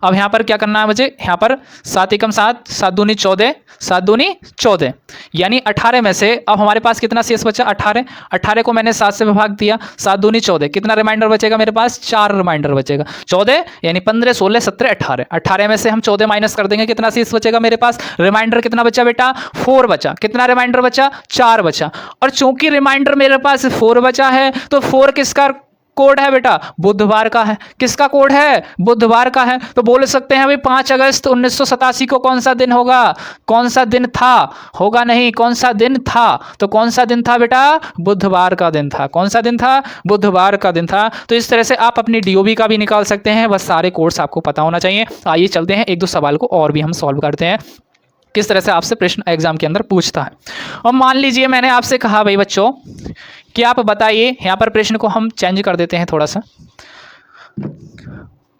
अब यहाँ पर क्या करना है मुझे? यहाँ पर 7 एकम 7, 7 दूनी 14, 7 दूनी 14, यानी 18 में से अब हमारे पास कितना शेष बचा? 18। 18 को मैंने 7 से विभाग दिया, 7 दूनी 14, कितना रिमाइंडर बचेगा मेरे पास? 4 रिमाइंडर बचेगा। 14 यानी 15 16 17 18। 18 में से हम 14 माइनस कर देंगे, कितना शेष बचेगा मेरे पास? रिमाइंडर कितना बचा बेटा? 4 बचा। कितना रिमाइंडर बचा? 4 बचा। और चूंकि रिमाइंडर मेरे पास 4 बचा है तो 4 किसका कोड है बेटा? बुधवार का है। किसका कोड है? बुधवार का है। तो बोल सकते हैं भाई 5 अगस्त 1987 को कौन सा दिन होगा? कौन सा दिन था? होगा नहीं, कौन सा दिन था? तो कौन सा दिन था बेटा? बुधवार का दिन था। कौन सा दिन था? बुधवार का दिन था। तो इस तरह से आप अपनी डीओबी का भी निकाल सकते हैं, बस सारे कोड्स आपको पता होना चाहिए। आइए चलते हैं, एक दो सवाल को और भी हम सॉल्व करते हैं, किस तरह से आपसे प्रश्न एग्जाम के अंदर पूछता है। और मान लीजिए मैंने आपसे कहा भाई बच्चों कि आप बताइए, यहाँ पर प्रश्न को हम चेंज कर देते हैं थोड़ा सा।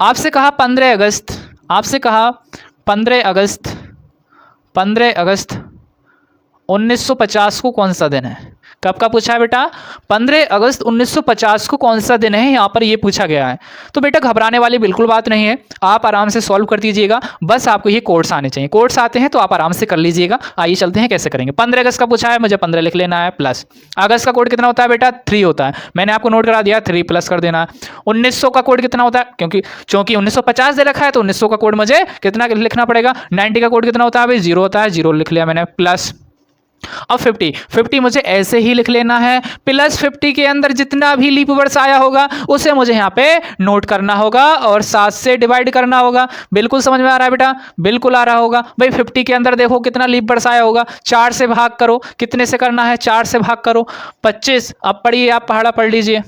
आपसे कहा 15 अगस्त, आपसे कहा 15 अगस्त 1950 को कौन सा दिन है? कब का पूछा है बेटा? 15 अगस्त 1950 को कौन सा दिन है, यहाँ पर ये पूछा गया है। तो बेटा घबराने वाली बिल्कुल बात नहीं है, आप आराम से सॉल्व कर दीजिएगा, बस आपको ये कोड्स आने चाहिए। कोड्स आते हैं तो आप आराम से कर लीजिएगा। आइए चलते हैं कैसे करेंगे। 15 अगस्त का पूछा है, मुझे 15 लिख लेना है, प्लस अगस्त का कोड कितना होता है बेटा? 3 होता है, मैंने आपको नोट करा दिया, 3 प्लस कर देना। 1900 का कोड कितना होता है? क्योंकि 1950 दे रखा है तो 1900 का कोड मुझे कितना लिखना पड़ेगा? 90 का कोड कितना होता है भाई? 0 होता है, 0 लिख लिया मैंने, प्लस अब 50 मुझे ऐसे ही लिख लेना है, प्लस 50 के अंदर जितना भी लीप वर्ष आया होगा उसे मुझे यहाँ पे नोट करना होगा और 7 से डिवाइड करना होगा। बिल्कुल समझ में आ रहा है बेटा? बिल्कुल आ रहा होगा भाई। 50 के अंदर देखो कितना लीप वर्ष आया होगा, 4 से भाग करो। कितने से करना है? 4 से भाग करो, 25। अब पढ़िए, आप पहाड़ा पढ़ लीजिए,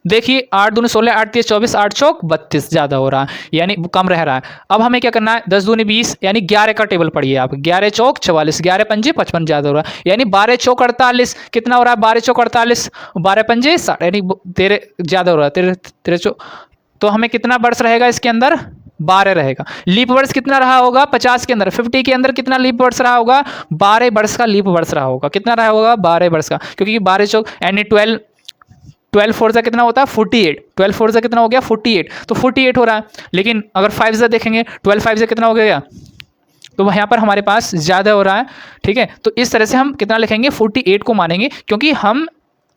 देखिए 8 दूनी 16, 8 3 24, 8 चौक 32, ज़्यादा हो रहा है यानी कम रह रहा है। अब हमें क्या करना है? 10 दूनी 20 यानी 11 का टेबल पढ़िए आप, 11 चौक 44, 11 पंजे 55, ज़्यादा हो रहा है यानी 12 चौक 48। कितना हो रहा है? 12 चौक 48, 12 पंजे 60 यानी 13, ज़्यादा हो रहा है 13 चौक। तो हमें कितना वर्ष रहेगा इसके अंदर? 12 रहेगा। लीप वर्ष कितना रहा होगा? 50 के अंदर, 50 के अंदर कितना लीप वर्ष रहा होगा? 12 वर्ष का लीप वर्ष रहा होगा। कितना रहा होगा? 12 वर्ष का, क्योंकि 12 चौक यानी 12 फोर ज़ा कितना होता है? 48। 12 फोर ज़ा कितना हो गया? 48। तो 48 हो रहा है, लेकिन अगर 5 ज़ा देखेंगे, 12 5 ज़ा कितना हो गया? तो यहाँ पर हमारे पास ज़्यादा हो रहा है, ठीक है। तो इस तरह से हम कितना लिखेंगे? 48 को मानेंगे, क्योंकि हम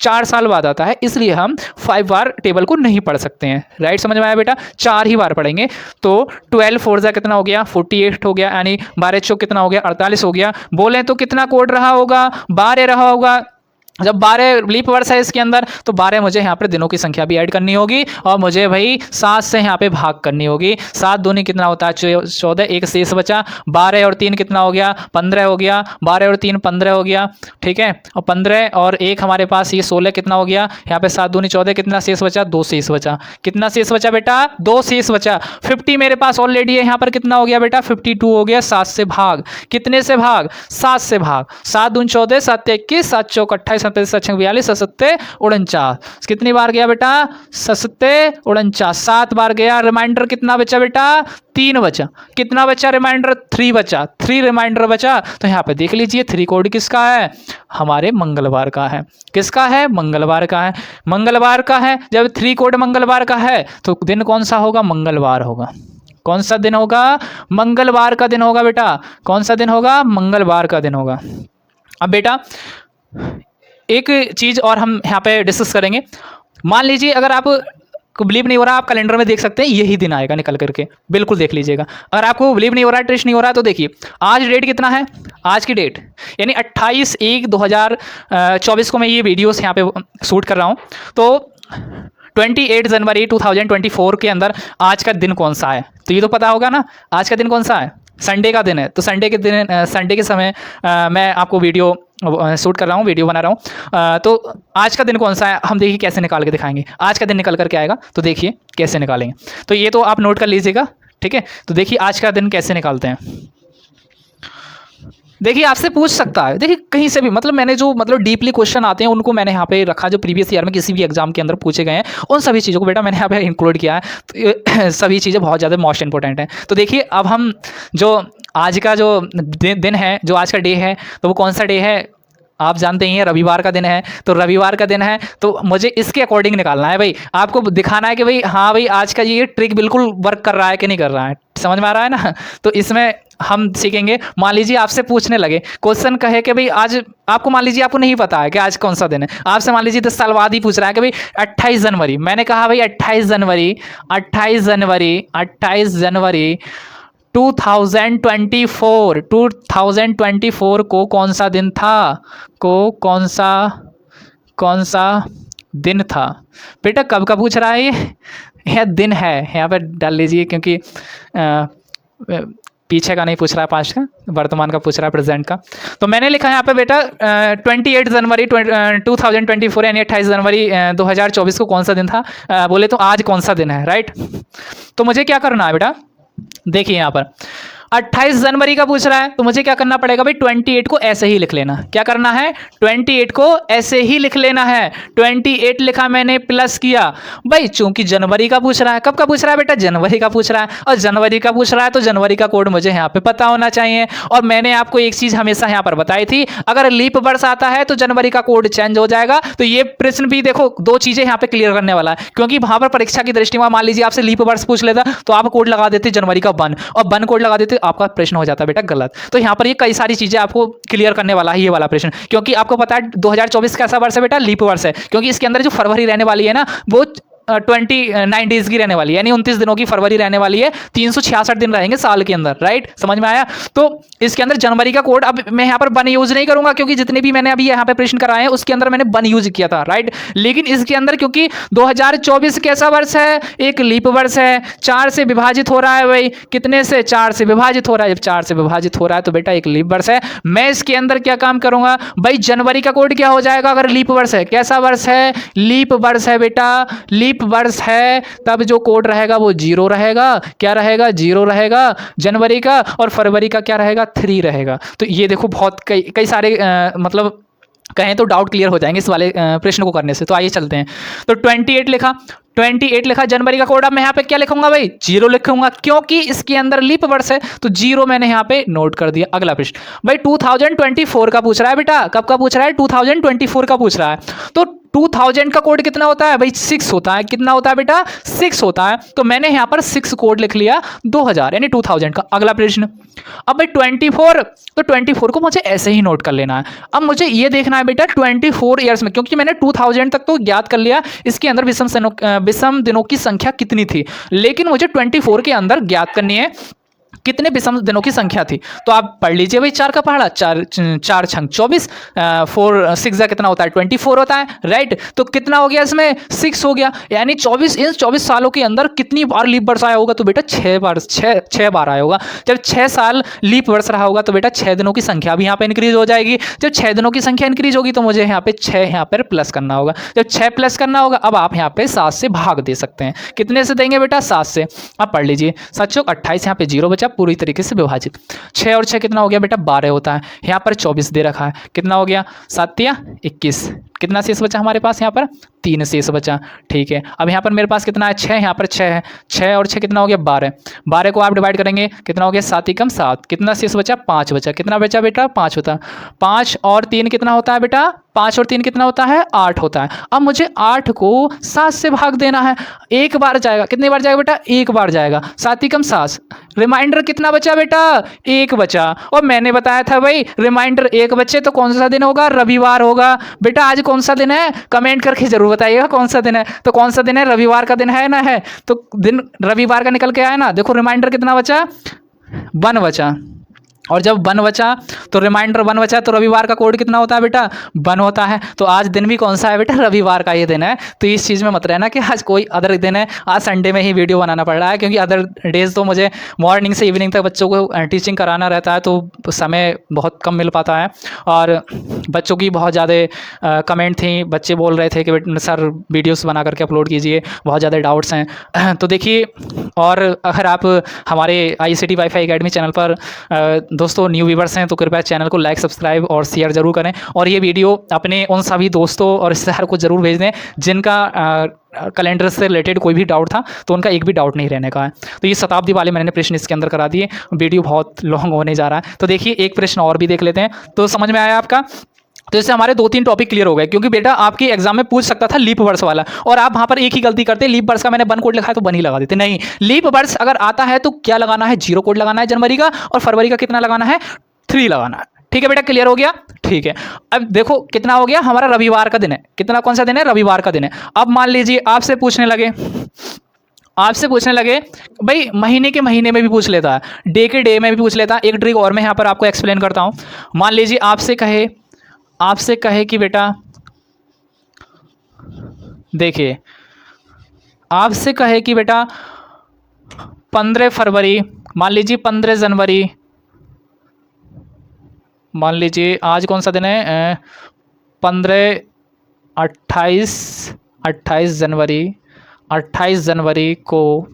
4 साल बाद आता है, इसलिए हम 5 बार टेबल को नहीं पढ़ सकते हैं। राइट, समझ में आया बेटा? 4 ही बार पढ़ेंगे। तो 12 फोर ज़ा कितना हो गया? 48 हो गया, यानी 12 चौक कितना हो गया? 48 हो गया। बोलें तो कितना कोड रहा होगा? 12 रहा होगा। जब 12 लीप वर्ष है इसके अंदर, तो 12 मुझे यहाँ पर दिनों की संख्या भी ऐड करनी होगी और मुझे भाई 7 से यहाँ पे भाग करनी होगी। 7 दूनी कितना होता है? 14, एक शेष बचा। 12 और 3 कितना हो गया? 15 हो गया। 12 और 3 15 हो गया, ठीक है। और 15 और 1 हमारे पास ये 16 कितना हो गया? यहाँ पे 7 दूनी 14, कितना शेष बचा? 2 शेष बचा। कितना शेष बचा बेटा? 2 शेष बचा। 50 मेरे पास ऑलरेडी है, यहाँ पर कितना हो गया बेटा? 52 हो गया। 7 से भाग, कितने से भाग? 7 से भाग। 7 दूनी 14, 7 21, 7 चौक 28, 42, 49, कितनी बार गया बेटा? 49, 7 बार गया। रिमाइंडर कितना बचा बेटा? 3 बचा। कितना बचा रिमाइंडर? 3 बचा। 3 रिमाइंडर बचा। तो यहाँ पे देख लीजिए 3 कोड किसका है? हमारे मंगलवार का है। किसका है? मंगलवार का है। मंगलवार का है। जब 3 कोड मंगलवार का है तो दिन कौन सा होगा? मंगलवार होगा। कौन सा दिन होगा? मंगलवार का दिन होगा बेटा। कौन सा दिन होगा? मंगलवार का दिन होगा। अब बेटा एक चीज़ और हम यहाँ पे डिस्कस करेंगे। मान लीजिए अगर आपको बिलीव नहीं हो रहा, आप कैलेंडर में देख सकते हैं, यही दिन आएगा निकल करके, बिल्कुल देख लीजिएगा। अगर आपको बिलीव नहीं हो रहा है, ट्रस्ट नहीं हो रहा है, तो देखिए आज डेट कितना है? आज की डेट यानी 28/1/2024 को मैं ये वीडियोस यहाँ पे शूट कर रहा हूँ। तो 28 जनवरी 2024 के अंदर आज का दिन कौन सा है? तो ये तो पता होगा ना, आज का दिन कौन सा है? संडे का दिन है। तो संडे के दिन, संडे के समय मैं आपको वीडियो शूट कर रहा हूँ, वीडियो बना रहा हूँ। तो आज का दिन कौन सा है, हम देखिए कैसे निकाल के दिखाएंगे। आज का दिन निकल करके आएगा, तो देखिए कैसे निकालेंगे। तो ये तो आप नोट कर लीजिएगा, ठीक है। तो देखिए आज का दिन कैसे निकालते हैं। देखिए आपसे पूछ सकता है, देखिए कहीं से भी, मतलब मैंने जो डीपली क्वेश्चन आते हैं उनको मैंने यहाँ पे रखा, जो प्रीवियस ईयर में किसी भी एग्जाम के अंदर पूछे गए हैं उन सभी चीज़ों को बेटा मैंने यहाँ पे इंक्लूड किया है। तो सभी चीज़ें बहुत ज़्यादा मोस्ट इंपॉर्टेंट हैं। तो देखिए अब हम जो आज का जो दिन है, जो आज का डे है, तो वो कौन सा डे है? आप जानते ही हैं, रविवार का दिन है। तो रविवार का दिन है, तो मुझे इसके अकॉर्डिंग निकालना है भाई। आपको दिखाना है कि भाई हाँ भाई आज का ये ट्रिक बिल्कुल वर्क कर रहा है कि नहीं कर रहा है। समझ में आ रहा है ना? तो इसमें हम सीखेंगे। मान लीजिए आपसे पूछने लगे, क्वेश्चन कहे कि भाई आज आपको, मान लीजिए आपको नहीं पता है कि आज कौन सा दिन है, आपसे मान लीजिए 10 साल बाद ही पूछ रहा है कि भाई 28 जनवरी। मैंने कहा भाई 28 जनवरी 2024 को कौन सा दिन था? कौन सा दिन था। बेटा कब का पूछ रहा है ये? यह दिन है, यहाँ पर डाल लीजिए, क्योंकि पीछे का नहीं पूछ रहा है, पास्ट का, वर्तमान का पूछ रहा है, प्रेजेंट का। तो मैंने लिखा है यहाँ पे बेटा 28 जनवरी 2024 यानी 28 जनवरी 2024 को कौन सा दिन था? बोले तो आज कौन सा दिन है, राइट। तो मुझे क्या करना है बेटा, देखिए यहाँ पर 28 जनवरी का पूछ रहा है, तो मुझे क्या करना पड़ेगा भाई, 28 को ऐसे ही लिख लेना। क्या करना है? 28 को ऐसे ही लिख लेना है। 28 लिखा मैंने, प्लस किया भाई, चूंकि जनवरी का पूछ रहा है। कब का पूछ रहा है बेटा? जनवरी का पूछ रहा है, और जनवरी का पूछ रहा है तो जनवरी का कोड मुझे यहाँ पे पता होना चाहिए। और मैंने आपको एक चीज हमेशा यहाँ पर बताई थी, अगर लीप वर्ष आता है तो जनवरी का कोड चेंज हो जाएगा। तो ये प्रश्न भी देखो, दो चीजें यहाँ पे क्लियर करने वाला है, क्योंकि वहां पर परीक्षा की दृष्टि में मान लीजिए आपसे लीप वर्ष पूछ लेता तो आप कोड लगा देते जनवरी का 1 और 1 कोड लगा देते, आपका प्रश्न हो जाता बेटा गलत। तो यहाँ पर ये कई सारी चीजें आपको क्लियर करने वाला है ये वाला प्रश्न, क्योंकि आपको पता है 2024 कैसा वर्ष है बेटा? लीप वर्ष है, क्योंकि इसके अंदर जो फरवरी रहने वाली है ना, वो 29 डेज की रहने वाली है, यानी 29 दिनों की फरवरी रहने वाली है। 366 दिन रहेंगे साल के अंदर, राइट। समझ में आया? तो इसके अंदर जनवरी का कोड, अब मैं यहाँ पर 1 यूज नहीं करूंगा, क्योंकि जितने भी मैंने अभी यहाँ पे प्रश्न कराए हैं उसके अंदर मैंने 1 यूज किया था, राइट। लेकिन इसके अंदर क्योंकि 2024 कैसा वर्ष है? एक लीप वर्ष है, 4 से विभाजित हो रहा है भाई, कितने से? 4 से विभाजित हो रहा है। जब 4 से विभाजित हो रहा है तो बेटा एक लीप वर्ष है। मैं इसके अंदर क्या काम करूंगा भाई, जनवरी का कोड क्या हो जाएगा अगर लीप वर्ष है? कैसा वर्ष है? लीप वर्ष है बेटा, लीप वर्ष है, तब जो कोड रहेगा वो 0 रहेगा। क्या रहेगा? 0 रहेगा जनवरी का, और फरवरी का क्या रहेगा? 3 रहेगा। तो ये देखो बहुत कई सारे मतलब कहें तो डाउट क्लियर हो जाएंगे इस वाले प्रश्न को करने से। तो आइए चलते हैं। तो 28 लिखा, 28 लिखा, जनवरी का कोड। अब मैं यहाँ पे क्या लिखूंगा भाई? 0 लिखूंगा, क्योंकि इसके अंदर लीप वर्ष है, तो 0 मैंने यहाँ पे नोट कर दिया। अगला प्रश्न भाई 2024 का पूछ रहा है बेटा। कब का पूछ रहा है? 2024 का पूछ रहा है। तो 2000 का कोड कितना होता है भाई? 6 होता है। कितना होता है बेटा? 6 होता है। तो मैंने यहाँ पर 6 कोड लिख लिया, 2000 यानी 2000 का। अगला प्रश्न, अब भाई 24, तो 24 को मुझे ऐसे ही नोट कर लेना है। अब मुझे ये देखना है बेटा 24 ईयर्स में, क्योंकि मैंने 2000 तक तो ज्ञात कर लिया, इसके अंदर विषम दिनों की संख्या कितनी थी, लेकिन मुझे 24 के अंदर ज्ञात करनी है कितने विषम दिनों की संख्या थी। तो आप पढ़ लीजिए भाई, 4 का पहाड़ा, 4 छंग 24, 4 6 कितना होता है? 24 होता है, राइट। तो कितना हो गया इसमें? 6 हो गया, यानी 24 सालों के अंदर कितनी बार लीप वर्ष आया होगा? तो बेटा 6 बार आया होगा। जब 6 साल लीप वर्ष रहा होगा तो बेटा 6 दिनों की संख्या भी यहाँ पे इंक्रीज हो जाएगी। जब 6 दिनों की संख्या इंक्रीज होगी तो मुझे यहाँ पे 6 यहाँ पर प्लस करना होगा। जब 6 प्लस करना होगा, अब आप यहाँ पे 7 से भाग दे सकते हैं। कितने से देंगे बेटा? 7 से। अब पढ़ लीजिए, 7 चौक 28, यहाँ पे 0 बचा, पूरी तरीके से विभाजित। 6 और 6 कितना हो गया बेटा? 12 होता है। यहाँ पर 24 दे रखा है, कितना हो गया? 7 या 21, कितना शेष बचा हमारे पास? यहाँ पर 3 शेष बचा, ठीक है। अब यहाँ पर मेरे पास कितना है? 6, यहाँ पर 6 है। 6 और 6 कितना हो गया? 12। 12 को आप डिवाइड करेंगे, कितना हो गया? 7 एकम 7, कितना शेष बचा? 5 बचा। कितना बचा बेटा? 5 होता है। 5 और 3 कितना होता है बेटा? 5 और 3 कितना होता है? 8 होता है। अब मुझे 8 को 7 से भाग देना है। एक बार जाएगा, कितनी बार जाएगा बेटा? एक बार जाएगा। 7 एकम 7, रिमाइंडर कितना बचा बेटा? 1 बचा। और मैंने बताया था भाई, रिमाइंडर 1 बचे तो कौन सा दिन होगा? रविवार होगा। बेटा आज कौन सा दिन है? कमेंट करके जरूर बताइएगा कौन सा दिन है। तो कौन सा दिन है? रविवार का दिन है ना? है तो दिन रविवार का निकल के आया ना। देखो रिमाइंडर कितना बचा? 1 बचा। और जब 1 बचा तो रिमाइंडर 1 बचा, तो रविवार का कोड कितना होता है बेटा? 1 होता है। तो आज दिन भी कौन सा है बेटा? रविवार का ये दिन है। तो इस चीज़ में मत रहना कि आज कोई अदर दिन है। आज संडे में ही वीडियो बनाना पड़ रहा है, क्योंकि अदर डेज तो मुझे मॉर्निंग से इवनिंग तक बच्चों को टीचिंग कराना रहता है, तो समय बहुत कम मिल पाता है। और बच्चों की बहुत ज़्यादा कमेंट थी, बच्चे बोल रहे थे कि सर वीडियोज़ बना करके अपलोड कीजिए, बहुत ज़्यादा डाउट्स हैं। तो देखिए, और अगर आप हमारे ICT वाईफाई एकेडमी चैनल पर दोस्तों न्यू व्यूवर्स हैं तो कृपया चैनल को लाइक, सब्सक्राइब और शेयर जरूर करें, और ये वीडियो अपने उन सभी दोस्तों और रिश्तेदार को जरूर भेज दें जिनका कैलेंडर से रिलेटेड कोई भी डाउट था, तो उनका एक भी डाउट नहीं रहने का है। तो ये शताब्दी वाले मैंने प्रश्न इसके अंदर करा दिए। वीडियो बहुत लॉन्ग होने जा रहा है, तो देखिए एक प्रश्न और भी देख लेते हैं। तो समझ में आया आपका? तो इससे हमारे 2-3 टॉपिक क्लियर हो गए, क्योंकि बेटा आपके एग्जाम में पूछ सकता था लीप वर्ष वाला, और आप वहां पर एक ही गलती करते, लीप वर्ष का मैंने 1 कोड लिखा है तो 1 ही लगा देते। नहीं, लीप वर्ष अगर आता है तो क्या लगाना है? 0 कोड लगाना है जनवरी का, और फरवरी का कितना लगाना है? 3 लगाना है। ठीक है बेटा, क्लियर हो गया? ठीक है। अब देखो कितना हो गया हमारा? रविवार का दिन है। कितना, कौन सा दिन है? रविवार का दिन है। अब मान लीजिए आपसे पूछने लगे भाई, महीने के महीने में भी पूछ लेता है, डे के डे में भी पूछ लेता है। एक ट्रिक और मैं यहाँ पर आपको एक्सप्लेन करता हूँ। मान लीजिए आपसे कहे कि बेटा देखिए आपसे कहे कि बेटा 15 फरवरी, मान लीजिए 15 जनवरी, मान लीजिए आज कौन सा दिन है 15, 28 जनवरी, 28 जनवरी को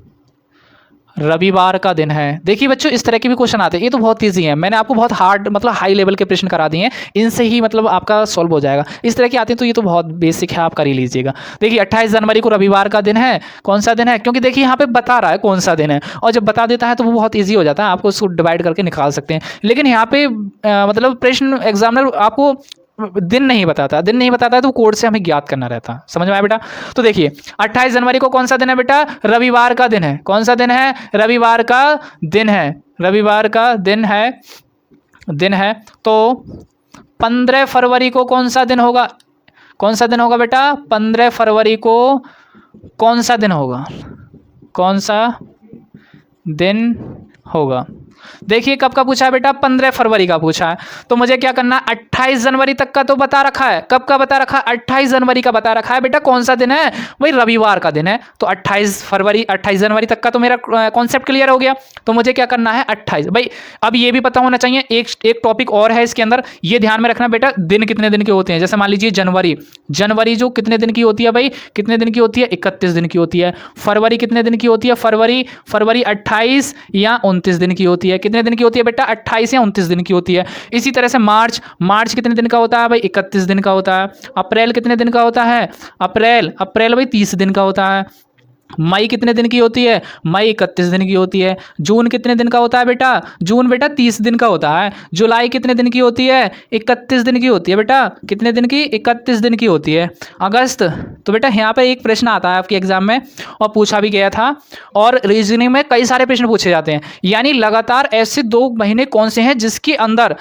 रविवार का दिन है। देखिए बच्चों इस तरह के भी क्वेश्चन आते हैं, ये तो बहुत ईजी है, मैंने आपको बहुत हार्ड मतलब हाई लेवल के प्रश्न करा दिए हैं, इनसे ही मतलब आपका सॉल्व हो जाएगा। इस तरह के आते हैं तो ये तो बहुत बेसिक है, आप कर ही लीजिएगा। देखिए 28 जनवरी को रविवार का दिन है, कौन सा दिन है, क्योंकि देखिए यहाँ पे बता रहा है कौन सा दिन है, और जब बता देता है तो वो बहुत ईजी हो जाता है, आपको उसको डिवाइड करके निकाल सकते हैं। लेकिन यहाँ पे मतलब प्रश्न एग्जामिनर आपको दिन नहीं बताता, दिन नहीं बताता है तो कोड से हमें ज्ञात करना रहता है। समझ में आया बेटा? तो देखिए 28 जनवरी को कौन सा दिन है बेटा? रविवार का दिन है। कौन सा दिन है? रविवार का दिन है। रविवार का दिन है। तो 15 फरवरी को कौन सा दिन होगा? कौन सा दिन होगा बेटा? 15 फरवरी को कौन सा दिन होगा? कौन सा दिन होगा? देखिए कब का पूछा है बेटा? 15 फरवरी का पूछा है। तो मुझे क्या करना है? 28 जनवरी तक का तो बता रखा है। कब का बता रखा है? 28 जनवरी का बता रखा है बेटा। कौन सा दिन है? वही रविवार का दिन है। तो 28 जनवरी तक का तो मेरा कॉन्सेप्ट क्लियर हो गया। तो मुझे क्या करना है? 28। भाई अब ये भी पता होना चाहिए, एक टॉपिक और है इसके अंदर, ये ध्यान में रखना बेटा, दिन कितने दिन के होते हैं। जैसे मान लीजिए जनवरी जो कितने दिन की होती है भाई? कितने दिन की होती है? 31 दिन की होती है। फरवरी कितने दिन की होती है? फरवरी 28 या 29 दिन की होती है। कितने दिन की होती है बेटा? 28 या 29 दिन की होती है। इसी तरह से मार्च कितने दिन का होता है भाई? 31 दिन का होता है। अप्रैल कितने दिन का होता है? अप्रैल भाई 30 दिन का होता है। मई कितने दिन की होती है? मई 31 दिन की होती है। जून कितने दिन का होता है बेटा? जून बेटा 30 दिन का होता है। जुलाई कितने दिन की होती है? 31 दिन की होती है बेटा। कितने दिन की? 31 दिन की होती है। अगस्त, तो बेटा यहाँ पे एक प्रश्न आता है आपके एग्जाम में और पूछा भी गया था, और रीजनिंग में कई सारे प्रश्न पूछे जाते हैं, यानी लगातार ऐसे 2 महीने कौन से हैं जिसके अंदर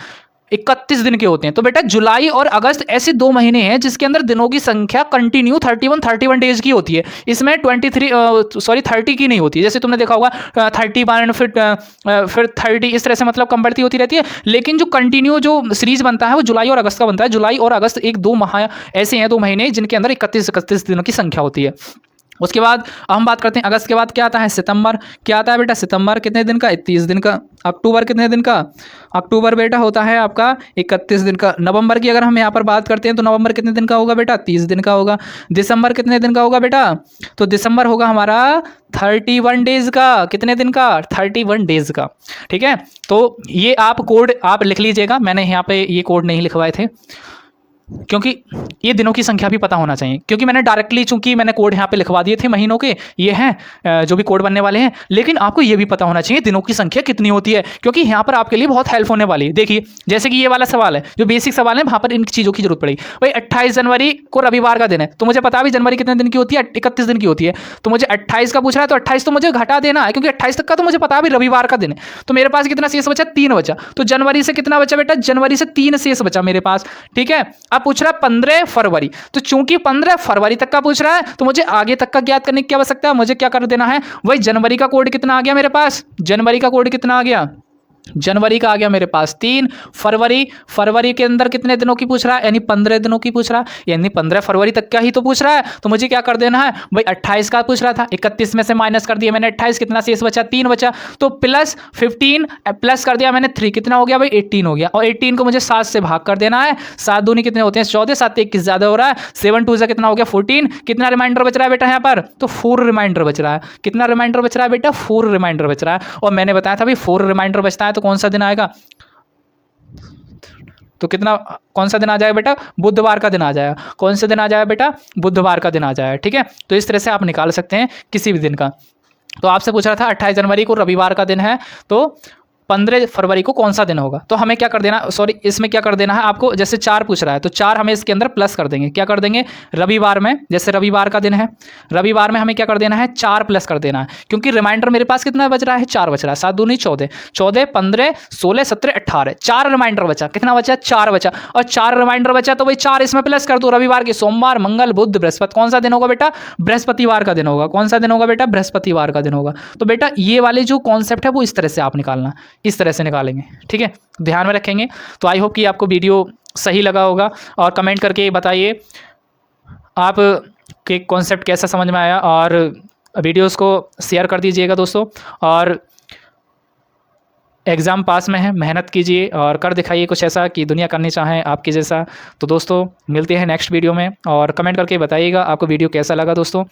31 दिन के होते हैं। तो बेटा जुलाई और अगस्त ऐसे 2 महीने हैं जिसके अंदर दिनों की संख्या कंटिन्यू 31 डेज की होती है। इसमें 30 की नहीं होती है। जैसे तुमने देखा होगा 31 फिर 30, इस तरह से मतलब कम बढ़ती होती रहती है। लेकिन जो कंटिन्यू जो सीरीज बनता है वो जुलाई और अगस्त का बनता है। जुलाई और अगस्त एक 2 माह ऐसे हैं, 2 महीने जिनके अंदर 31 दिनों की संख्या होती है। उसके बाद हम बात करते हैं अगस्त के बाद क्या आता है? सितंबर। क्या आता है बेटा? सितंबर कितने दिन का? 31 दिन का। अक्टूबर कितने दिन का? अक्टूबर बेटा होता है आपका 31 दिन का। नवंबर की अगर हम यहाँ पर बात करते हैं तो नवंबर कितने दिन का होगा बेटा? 30 दिन का होगा। दिसंबर कितने दिन का होगा बेटा? तो दिसंबर होगा हमारा 31 डेज का। कितने दिन का? 31 डेज का। ठीक है, तो ये आप कोड आप लिख लीजिएगा। मैंने यहाँ पे ये कोड नहीं लिखवाए थे क्योंकि ये दिनों की संख्या भी पता होना चाहिए, क्योंकि मैंने डायरेक्टली चूंकि मैंने कोड यहाँ पे लिखवा दिए थे महीनों के, ये हैं जो भी कोड बनने वाले हैं, लेकिन आपको ये भी पता होना चाहिए दिनों की संख्या कितनी होती है, क्योंकि यहाँ पर आपके लिए बहुत हेल्प होने वाली है। देखिए जैसे कि ये वाला सवाल है, जो बेसिक सवाल है, वहाँ पर इन चीज़ों की जरूरत पड़ेगी। भाई 28 जनवरी को रविवार का दिन है, तो मुझे पता भी जनवरी कितने दिन की होती है? 31 दिन की होती है। तो मुझे 28 का पूछ रहा है, तो 28 तो मुझे घटा देना है, क्योंकि 28 तक का तो मुझे पता भी रविवार का दिन है। तो मेरे पास कितना शेष बचा? 3 बचा। तो जनवरी से कितना बचा बेटा? जनवरी से 3 शेष बचा मेरे पास। ठीक है, अब पूछ रहा है 15 फरवरी, तो चूंकि 15 फरवरी तक का पूछ रहा है तो मुझे आगे तक का ज्ञात करने की आवश्यकता है। मुझे क्या कर देना है? वही जनवरी का कोड कितना आ गया मेरे पास? जनवरी का कोड कितना आ गया? जनवरी का आ गया मेरे पास 3। फरवरी के अंदर कितने दिनों की पूछ रहा है? यानी 15 दिनों की पूछ रहा है, यानी 15 फरवरी तक का ही तो पूछ रहा है। तो मुझे क्या कर देना है भाई? 28 का पूछ रहा था, 31 में से माइनस कर दिया मैंने 28, कितना शेष बचा? 3 बचा। तो प्लस 15 प्लस कर दिया मैंने 3, कितना हो गया भाई? 18 हो गया। और 18 को मुझे 7 से भाग कर देना है। 7 दूनी कितने होते हैं? 14, 7 21 ज्यादा हो रहा है। 7 2 कितना हो गया? 14। कितना रिमाइंडर बच रहा है बेटा यहाँ पर? तो 4 रिमाइंडर बच रहा है। कितना रिमाइंडर बच रहा है बेटा? 4 रिमाइंडर बच रहा है। और मैंने बताया था भाई 4 रिमाइंडर बचता है तो कौन सा दिन आएगा? तो कितना, कौन सा दिन आ जाएगा बेटा? बुधवार का दिन आ जाएगा। कौन सा दिन आ जाएगा बेटा? बुधवार का दिन आ जाएगा। ठीक है, तो इस तरह से आप निकाल सकते हैं किसी भी दिन का। तो आपसे पूछ रहा था 28 जनवरी को रविवार का दिन है, तो 15 फरवरी को कौन सा दिन होगा? तो हमें क्या कर देना, सॉरी इसमें क्या कर देना है आपको? जैसे 4 पूछ रहा है तो 4 हमें इसके अंदर प्लस कर देंगे। क्या कर देंगे? रविवार में, जैसे रविवार का दिन है, रविवार में हमें क्या कर देना है? 4 प्लस कर देना है, क्योंकि रिमाइंडर मेरे पास कितना बच रहा है? 4 बच रहा है। 7 दूनी 14, 14 15 16 17 18, 4 रिमाइंडर बचा। कितना बचा? 4 बचा। और 4 रिमाइंडर बचा तो भाई 4 इसमें प्लस कर दो। रविवार के सोमवार मंगल बुध बृहस्पति, कौन सा दिन होगा बेटा? बृहस्पतिवार का दिन होगा। कौन सा दिन होगा बेटा? बृहस्पतिवार का दिन होगा। तो बेटा ये वाले जो कॉन्सेप्ट है वो इस तरह से आप निकालना, इस तरह से निकालेंगे। ठीक है, ध्यान में रखेंगे। तो आई होप कि आपको वीडियो सही लगा होगा, और कमेंट करके बताइए आप कि कॉन्सेप्ट कैसा समझ में आया, और वीडियोस को शेयर कर दीजिएगा दोस्तों। और एग्ज़ाम पास में है, मेहनत कीजिए और कर दिखाइए कुछ ऐसा कि दुनिया करनी चाहे आपके जैसा। तो दोस्तों मिलते हैं नेक्स्ट वीडियो में, और कमेंट करके बताइएगा आपको वीडियो कैसा लगा दोस्तों,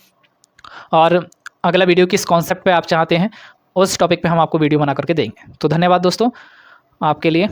और अगला वीडियो किस कॉन्सेप्ट पे आप चाहते हैं उस टॉपिक पे हम आपको वीडियो बना करके देंगे। तो धन्यवाद दोस्तों आपके लिए।